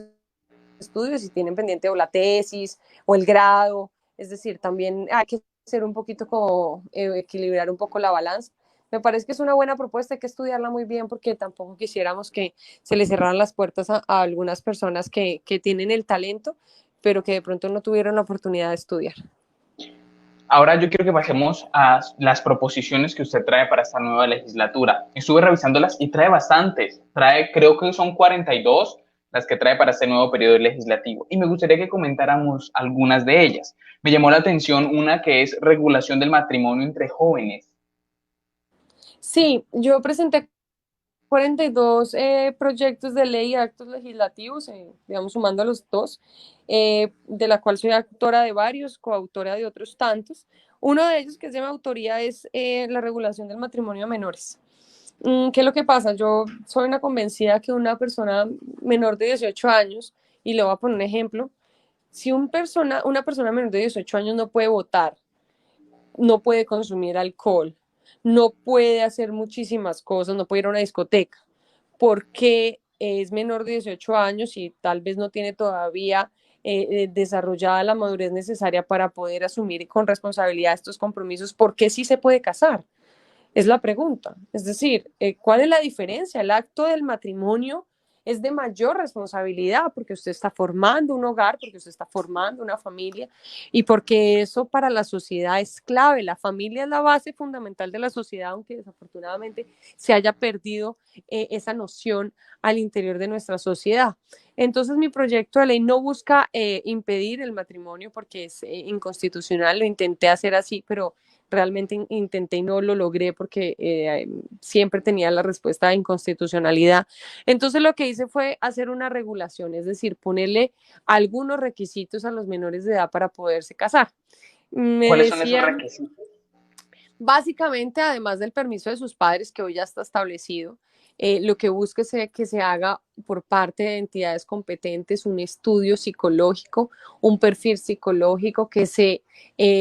estudios y tienen pendiente o la tesis o el grado. Es decir, también hay que ser un poquito como equilibrar un poco la balanza. Me parece que es una buena propuesta, hay que estudiarla muy bien porque tampoco quisiéramos que se le cerraran las puertas a algunas personas que tienen el talento, pero que de pronto no tuvieron la oportunidad de estudiar. Ahora yo quiero que pasemos a las proposiciones que usted trae para esta nueva legislatura. Estuve revisándolas y trae bastantes. Trae, creo que son 42 las que trae para este nuevo periodo legislativo. Y me gustaría que comentáramos algunas de ellas. Me llamó la atención una que es regulación del matrimonio entre jóvenes. Sí, yo presenté 42 proyectos de ley y actos legislativos, digamos, sumando los dos, de la cual soy autora de varios, coautora de otros tantos. Uno de ellos, que es de mi autoría, es la regulación del matrimonio a menores. ¿Qué es lo que pasa? Yo soy una convencida que una persona menor de 18 años, y le voy a poner un ejemplo, si una persona menor de 18 años no puede votar, no puede consumir alcohol, no puede hacer muchísimas cosas, no puede ir a una discoteca, porque es menor de 18 años y tal vez no tiene todavía desarrollada la madurez necesaria para poder asumir con responsabilidad estos compromisos, ¿por qué sí se puede casar? Es la pregunta. Es decir, ¿cuál es la diferencia? El acto del matrimonio es de mayor responsabilidad porque usted está formando un hogar, porque usted está formando una familia y porque eso para la sociedad es clave. La familia es la base fundamental de la sociedad, aunque desafortunadamente se haya perdido esa noción al interior de nuestra sociedad. Entonces mi proyecto de ley no busca impedir el matrimonio porque es inconstitucional, lo intenté hacer así, pero realmente intenté y no lo logré porque siempre tenía la respuesta de inconstitucionalidad. Entonces lo que hice fue hacer una regulación, es decir, ponerle algunos requisitos a los menores de edad para poderse casar. Me ¿Cuáles son esos decían, requisitos? básicamente, además del permiso de sus padres, que hoy ya está establecido, lo que busca es que se haga por parte de entidades competentes un estudio psicológico, un perfil psicológico que se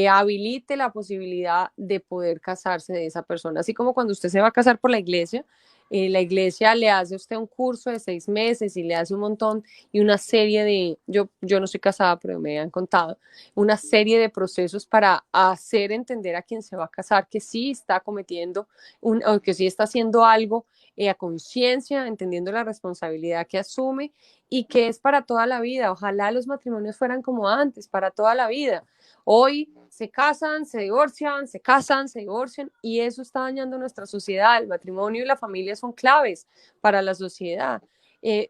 habilite la posibilidad de poder casarse de esa persona. Así como cuando usted se va a casar por la iglesia le hace a usted un curso de 6 meses y le hace un montón y una serie de, yo no soy casada, pero me han contado, una serie de procesos para hacer entender a quien se va a casar que sí está cometiendo, o que sí está haciendo algo a conciencia, entendiendo la responsabilidad que asume y que es para toda la vida. Ojalá los matrimonios fueran como antes, para toda la vida. Hoy se casan, se divorcian, se casan, se divorcian y eso está dañando nuestra sociedad. El matrimonio y la familia son claves para la sociedad.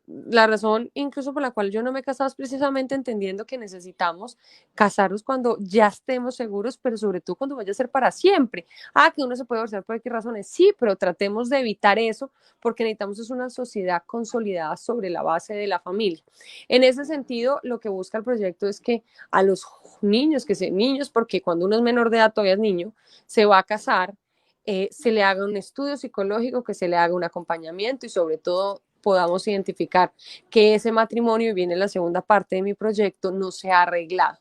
La razón incluso por la cual yo no me he casado es precisamente entendiendo que necesitamos casarnos cuando ya estemos seguros, pero sobre todo cuando vaya a ser para siempre. Que uno se puede divorciar por qué razones, sí, pero tratemos de evitar eso porque necesitamos es una sociedad consolidada sobre la base de la familia. En ese sentido, lo que busca el proyecto es que a los niños, que sean niños, porque cuando uno es menor de edad todavía es niño, se va a casar, se le haga un estudio psicológico, que se le haga un acompañamiento y sobre todo podamos identificar que ese matrimonio, y viene la segunda parte de mi proyecto, no se ha arreglado.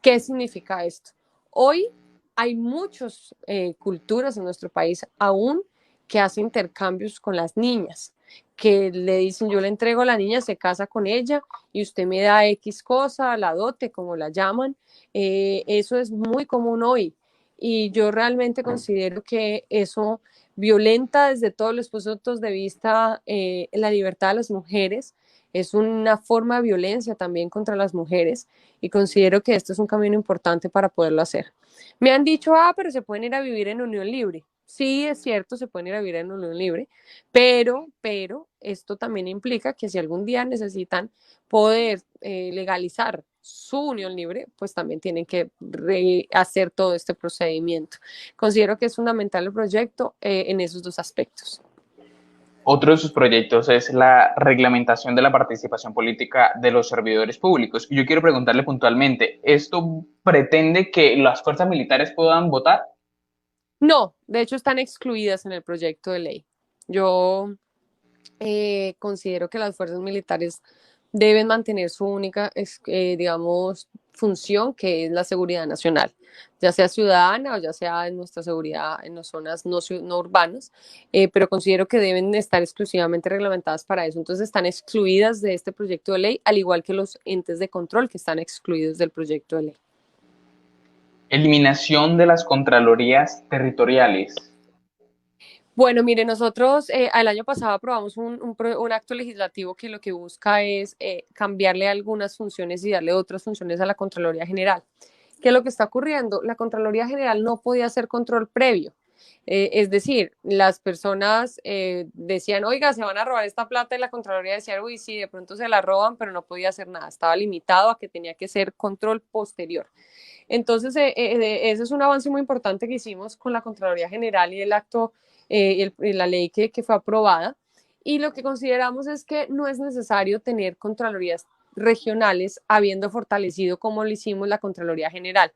¿Qué significa esto? Hoy hay muchas culturas en nuestro país aún que hacen intercambios con las niñas, que le dicen yo le entrego a la niña, se casa con ella y usted me da X cosa, la dote, como la llaman. Eso es muy común hoy y yo realmente considero que eso violenta desde todos los puntos de vista la libertad de las mujeres, es una forma de violencia también contra las mujeres y considero que esto es un camino importante para poderlo hacer. Me han dicho, pero se pueden ir a vivir en unión libre. Sí, es cierto, se pueden ir a vivir en unión libre, pero esto también implica que si algún día necesitan poder legalizar su unión libre, pues también tienen que hacer todo este procedimiento. Considero que es fundamental el proyecto en esos dos aspectos. Otro de sus proyectos es la reglamentación de la participación política de los servidores públicos. Y yo quiero preguntarle puntualmente, ¿esto pretende que las fuerzas militares puedan votar? No, de hecho están excluidas en el proyecto de ley. Yo considero que las fuerzas militares deben mantener su única, digamos, función, que es la seguridad nacional, ya sea ciudadana o ya sea en nuestra seguridad en las zonas no urbanas, pero considero que deben estar exclusivamente reglamentadas para eso. Entonces están excluidas de este proyecto de ley, al igual que los entes de control que están excluidos del proyecto de ley. Eliminación de las contralorías territoriales. Bueno, mire, nosotros el año pasado aprobamos un acto legislativo que lo que busca es cambiarle algunas funciones y darle otras funciones a la Contraloría General. ¿Qué es lo que está ocurriendo? La Contraloría General no podía hacer control previo. Es decir, las personas decían, oiga, se van a robar esta plata y la Contraloría decía, uy, sí, de pronto se la roban, pero no podía hacer nada. Estaba limitado a que tenía que ser control posterior. Entonces, ese es un avance muy importante que hicimos con la Contraloría General y el acto y la ley que fue aprobada. Y lo que consideramos es que no es necesario tener contralorías regionales habiendo fortalecido como lo hicimos la Contraloría General.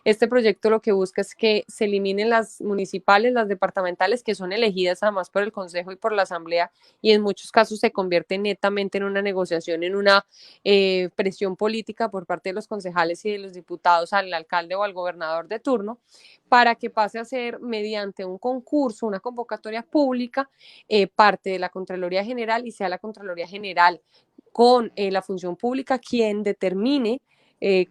Este proyecto lo que busca es que se eliminen las municipales, las departamentales, que son elegidas además por el Consejo y por la Asamblea, y en muchos casos se convierte netamente en una negociación, en una presión política por parte de los concejales y de los diputados al alcalde o al gobernador de turno, para que pase a ser mediante un concurso, una convocatoria pública, parte de la Contraloría General y sea la Contraloría General con la función pública quien determine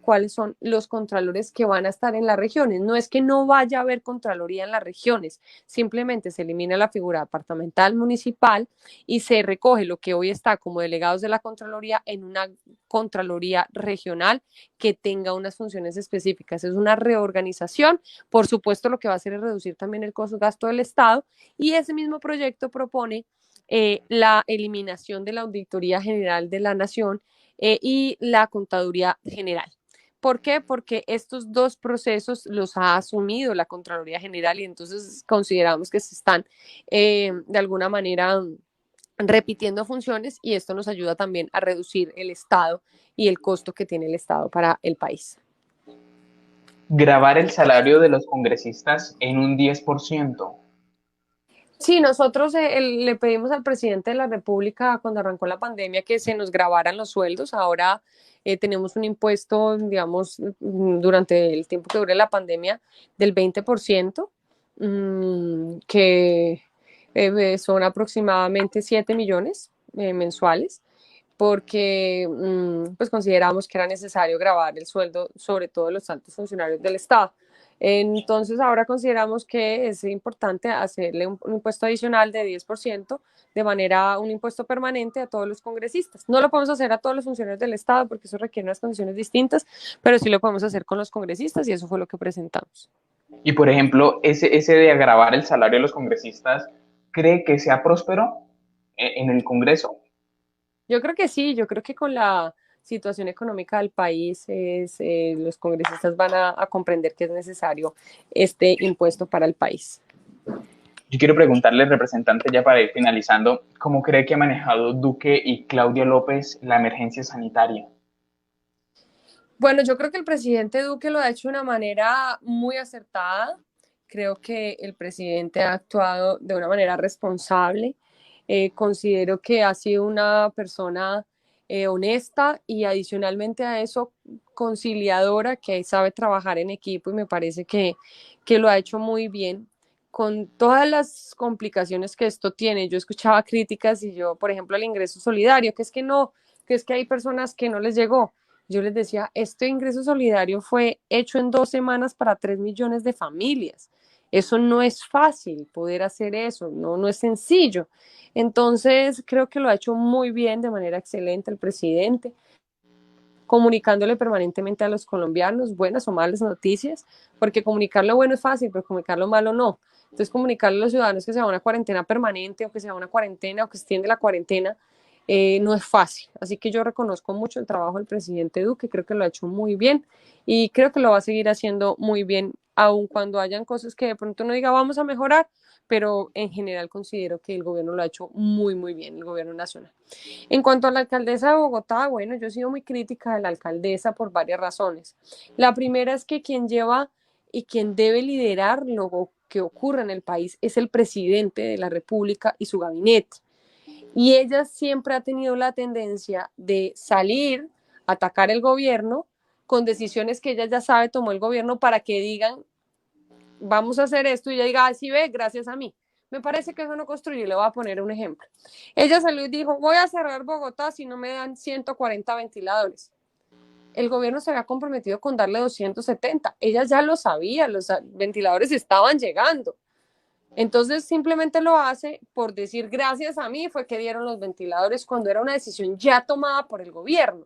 cuáles son los contralores que van a estar en las regiones. No es que no vaya a haber contraloría en las regiones, simplemente se elimina la figura departamental municipal y se recoge lo que hoy está como delegados de la Contraloría en una Contraloría regional que tenga unas funciones específicas. Es una reorganización. Por supuesto, lo que va a hacer es reducir también el gasto del Estado, y ese mismo proyecto propone la eliminación de la Auditoría General de la Nación y la Contaduría General. ¿Por qué? Porque estos dos procesos los ha asumido la Contraloría General y entonces consideramos que se están de alguna manera repitiendo funciones, y esto nos ayuda también a reducir el Estado y el costo que tiene el Estado para el país. Grabar el salario de los congresistas en un 10%. Sí, nosotros le pedimos al presidente de la República cuando arrancó la pandemia que se nos grabaran los sueldos. Ahora tenemos un impuesto, digamos, durante el tiempo que dure la pandemia del 20%, que son aproximadamente 7 millones mensuales, porque pues consideramos que era necesario grabar el sueldo, sobre todo de los altos funcionarios del Estado. Entonces ahora consideramos que es importante hacerle un impuesto adicional de 10%, de manera un impuesto permanente a todos los congresistas. No lo podemos hacer a todos los funcionarios del Estado porque eso requiere unas condiciones distintas, pero sí lo podemos hacer con los congresistas y eso fue lo que presentamos. Y por ejemplo, ese de agravar el salario de los congresistas, ¿cree que sea próspero en el Congreso? Yo creo que sí, yo creo que con la situación económica del país los congresistas van a comprender que es necesario este impuesto para el país. Yo quiero preguntarle, representante, ya para ir finalizando, ¿cómo cree que ha manejado Duque y Claudia López la emergencia sanitaria? Bueno, yo creo que el presidente Duque lo ha hecho de una manera muy acertada. Creo que el presidente ha actuado de una manera responsable. Considero que ha sido una persona honesta y adicionalmente a eso conciliadora, que sabe trabajar en equipo, y me parece que lo ha hecho muy bien con todas las complicaciones que esto tiene. Yo escuchaba críticas y yo, por ejemplo, al ingreso solidario, que es que no, que es que hay personas que no les llegó. Yo les decía, este ingreso solidario fue hecho en 2 semanas para 3 millones de familias. Eso no es fácil poder hacer eso, no es sencillo. Entonces, creo que lo ha hecho muy bien, de manera excelente el presidente, comunicándole permanentemente a los colombianos buenas o malas noticias, porque comunicar lo bueno es fácil, pero comunicar lo malo no. Entonces, comunicarle a los ciudadanos que se va a una cuarentena permanente o que se va a una cuarentena o que se extiende la cuarentena no es fácil. Así que yo reconozco mucho el trabajo del presidente Duque, creo que lo ha hecho muy bien y creo que lo va a seguir haciendo muy bien, aun cuando hayan cosas que de pronto no diga vamos a mejorar, pero en general considero que el gobierno lo ha hecho muy bien, el gobierno nacional. En cuanto a la alcaldesa de Bogotá, bueno, yo he sido muy crítica de la alcaldesa por varias razones. La primera es que quien lleva y quien debe liderar lo que ocurre en el país es el presidente de la República y su gabinete. Y ella siempre ha tenido la tendencia de salir, atacar el gobierno con decisiones que ella ya sabe tomó el gobierno para que digan, vamos a hacer esto, y ella diga, así ve, gracias a mí. Me parece que eso no construye, le voy a poner un ejemplo. Ella salió y dijo, voy a cerrar Bogotá si no me dan 140 ventiladores. El gobierno se había comprometido con darle 270. Ella ya lo sabía, los ventiladores estaban llegando. Entonces simplemente lo hace por decir gracias a mí fue que dieron los ventiladores cuando era una decisión ya tomada por el gobierno.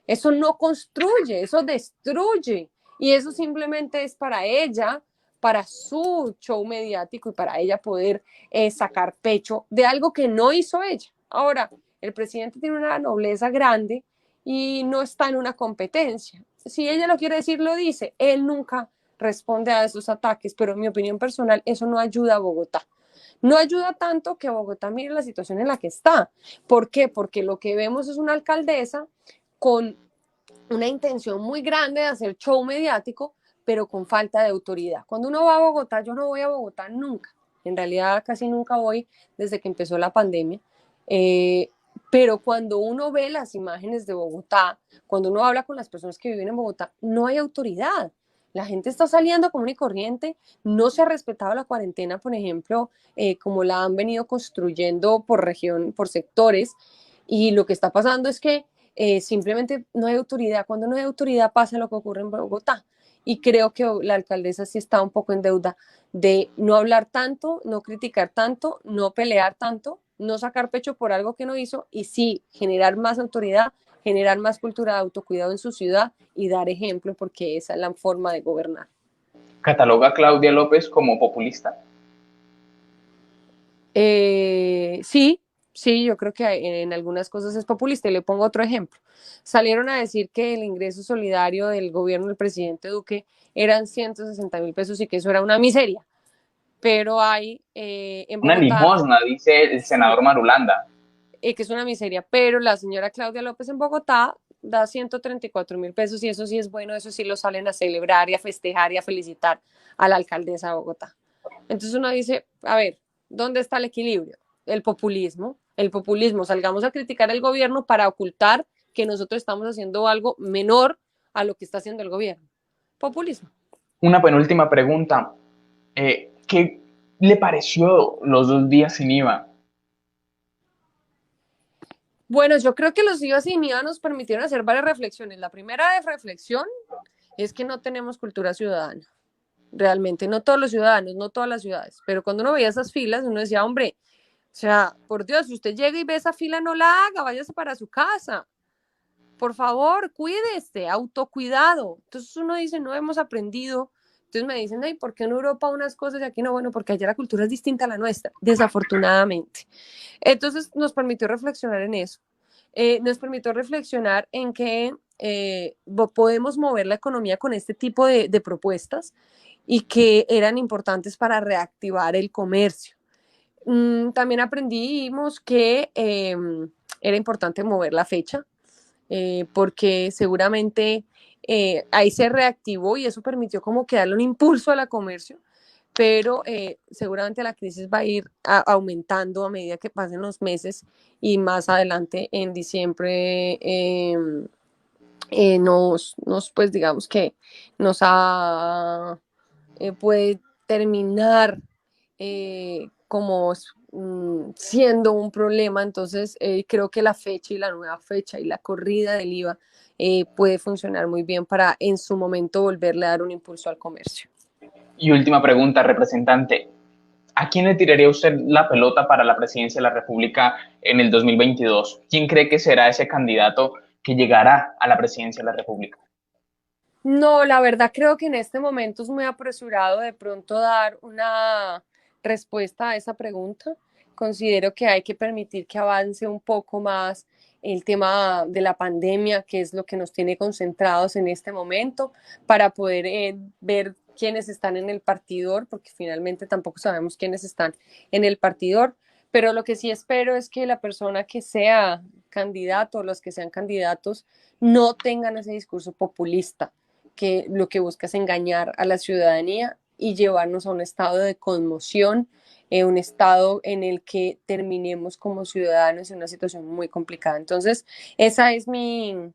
Eso no construye, eso destruye. Y eso simplemente es para ella, para su show mediático y para ella poder sacar pecho de algo que no hizo ella. Ahora, el presidente tiene una nobleza grande y no está en una competencia. Si ella lo quiere decir, lo dice. Él nunca responde a esos ataques, pero en mi opinión personal, eso no ayuda a Bogotá. No ayuda tanto que Bogotá mire la situación en la que está. ¿Por qué? Porque lo que vemos es una alcaldesa con una intención muy grande de hacer show mediático, pero con falta de autoridad. Cuando uno va a Bogotá, yo no voy a Bogotá nunca, en realidad casi nunca voy desde que empezó la pandemia, pero cuando uno ve las imágenes de Bogotá, cuando uno habla con las personas que viven en Bogotá, no hay autoridad. La gente está saliendo común y corriente, no se ha respetado la cuarentena, por ejemplo, como la han venido construyendo por región, por sectores, y lo que está pasando es que simplemente no hay autoridad. Cuando no hay autoridad pasa lo que ocurre en Bogotá. Y creo que la alcaldesa sí está un poco en deuda de no hablar tanto, no criticar tanto, no pelear tanto, no sacar pecho por algo que no hizo y sí generar más autoridad, generar más cultura de autocuidado en su ciudad y dar ejemplo porque esa es la forma de gobernar. ¿Cataloga a Claudia López como populista? Sí, sí, yo creo que en algunas cosas es populista. Y le pongo otro ejemplo. Salieron a decir que el ingreso solidario del gobierno del presidente Duque eran 160.000 pesos y que eso era una miseria. Pero hay en Una Bogotá, limosna, dice el sí, senador Marulanda. que es una miseria, pero la señora Claudia López en Bogotá da 134.000 pesos y eso sí es bueno, eso sí lo salen a celebrar y a festejar y a felicitar a la alcaldesa de Bogotá. Entonces uno dice, a ver, ¿dónde está el equilibrio? El populismo, salgamos a criticar al gobierno para ocultar que nosotros estamos haciendo algo menor a lo que está haciendo el gobierno. Populismo. Una penúltima pregunta. ¿Qué le pareció los 2 días sin IVA? Bueno, yo creo que los días sin IVA nos permitieron hacer varias reflexiones. La primera de reflexión es que no tenemos cultura ciudadana. Realmente, no todos los ciudadanos, no todas las ciudades, pero cuando uno veía esas filas, uno decía, hombre, o sea, por Dios, si usted llega y ve esa fila, no la haga, váyase para su casa. Por favor, cuídese, autocuidado. Entonces uno dice, no hemos aprendido. Entonces me dicen, ay, ¿por qué en Europa unas cosas y aquí no? Bueno, porque allá la cultura es distinta a la nuestra, desafortunadamente. Entonces nos permitió reflexionar en eso. Nos permitió reflexionar en que podemos mover la economía con este tipo de propuestas y que eran importantes para reactivar el comercio. También aprendimos que era importante mover la fecha, porque seguramente ahí se reactivó y eso permitió como que darle un impulso a la comercio, pero seguramente la crisis va a ir aumentando a medida que pasen los meses y más adelante en diciembre pues digamos que nos puede terminar como siendo un problema. Entonces creo que la fecha y la nueva fecha y la corrida del IVA puede funcionar muy bien para en su momento volverle a dar un impulso al comercio. Y última pregunta, representante. ¿A quién le tiraría usted la pelota para la presidencia de la República en el 2022? ¿Quién cree que será ese candidato que llegará a la presidencia de la República? No, la verdad creo que en este momento es muy apresurado de pronto dar una respuesta a esa pregunta. Considero que hay que permitir que avance un poco más el tema de la pandemia, que es lo que nos tiene concentrados en este momento, para poder ver quiénes están en el partidor, porque finalmente tampoco sabemos quiénes están en el partidor. Pero lo que sí espero es que la persona que sea candidato, los que sean candidatos, no tengan ese discurso populista que lo que busca es engañar a la ciudadanía y llevarnos a un estado de conmoción, un estado en el que terminemos como ciudadanos en una situación muy complicada. Entonces, esa es mi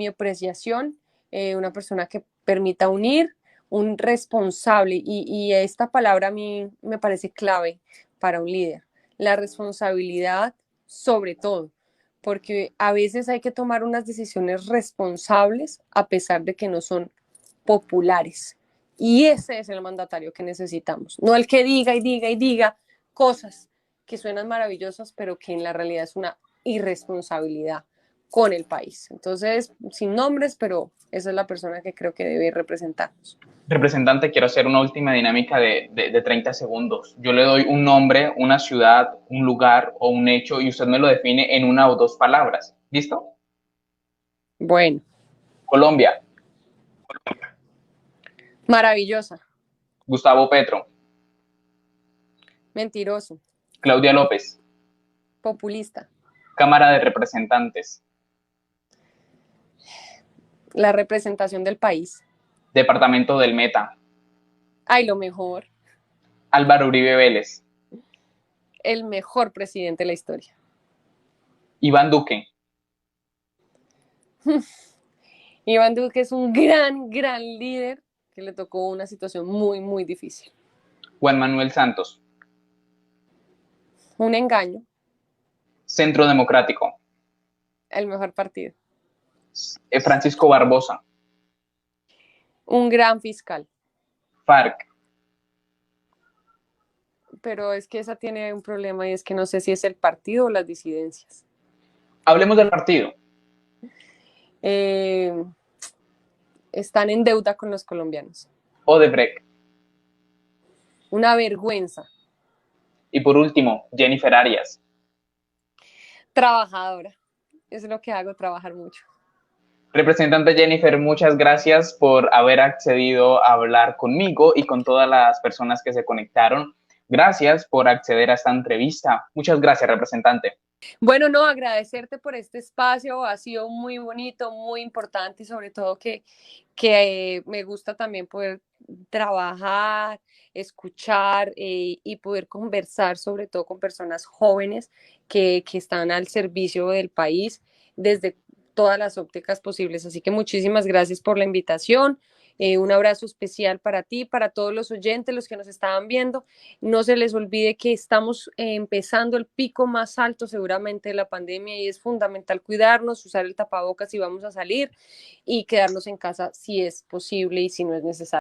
apreciación, una persona que permita unir, un responsable, y esta palabra a mí me parece clave para un líder, la responsabilidad sobre todo, porque a veces hay que tomar unas decisiones responsables a pesar de que no son populares. Y ese es el mandatario que necesitamos, no el que diga y diga y diga cosas que suenan maravillosas, pero que en la realidad es una irresponsabilidad con el país. Entonces, sin nombres, pero esa es la persona que creo que debe representarnos. Representante, quiero hacer una última dinámica de 30 segundos. Yo le doy un nombre, una ciudad, un lugar o un hecho y usted me lo define en una o dos palabras. ¿Listo? Bueno, Colombia, maravillosa, Gustavo Petro, mentiroso, Claudia López, populista, Cámara de Representantes, la representación del país. Departamento del Meta, Ay, lo mejor, Álvaro Uribe Vélez, el mejor presidente de la historia. Iván Duque, Iván Duque es un gran, gran líder que le tocó una situación muy, muy difícil. Juan Manuel Santos, Un engaño, Centro Democrático, el mejor partido. Francisco Barbosa, Un gran fiscal. FARC. Pero es que esa tiene un problema y es que no sé si es el partido o las disidencias. Hablemos del partido. Están en deuda con los colombianos. Odebrecht. Una vergüenza. Y por último, Jennifer Arias. Trabajadora. Es lo que hago, trabajar mucho. Representante Jennifer, muchas gracias por haber accedido a hablar conmigo y con todas las personas que se conectaron. Gracias por acceder a esta entrevista. Muchas gracias, representante. Bueno, no, agradecerte por este espacio, ha sido muy bonito, muy importante y sobre todo que me gusta también poder trabajar, escuchar y poder conversar sobre todo con personas jóvenes que están al servicio del país desde todas las ópticas posibles. Así que muchísimas gracias por la invitación. Un abrazo especial para ti, para todos los oyentes, los que nos estaban viendo. No se les olvide que estamos empezando el pico más alto seguramente de la pandemia y es fundamental cuidarnos, usar el tapabocas si vamos a salir y quedarnos en casa si es posible y si no es necesario.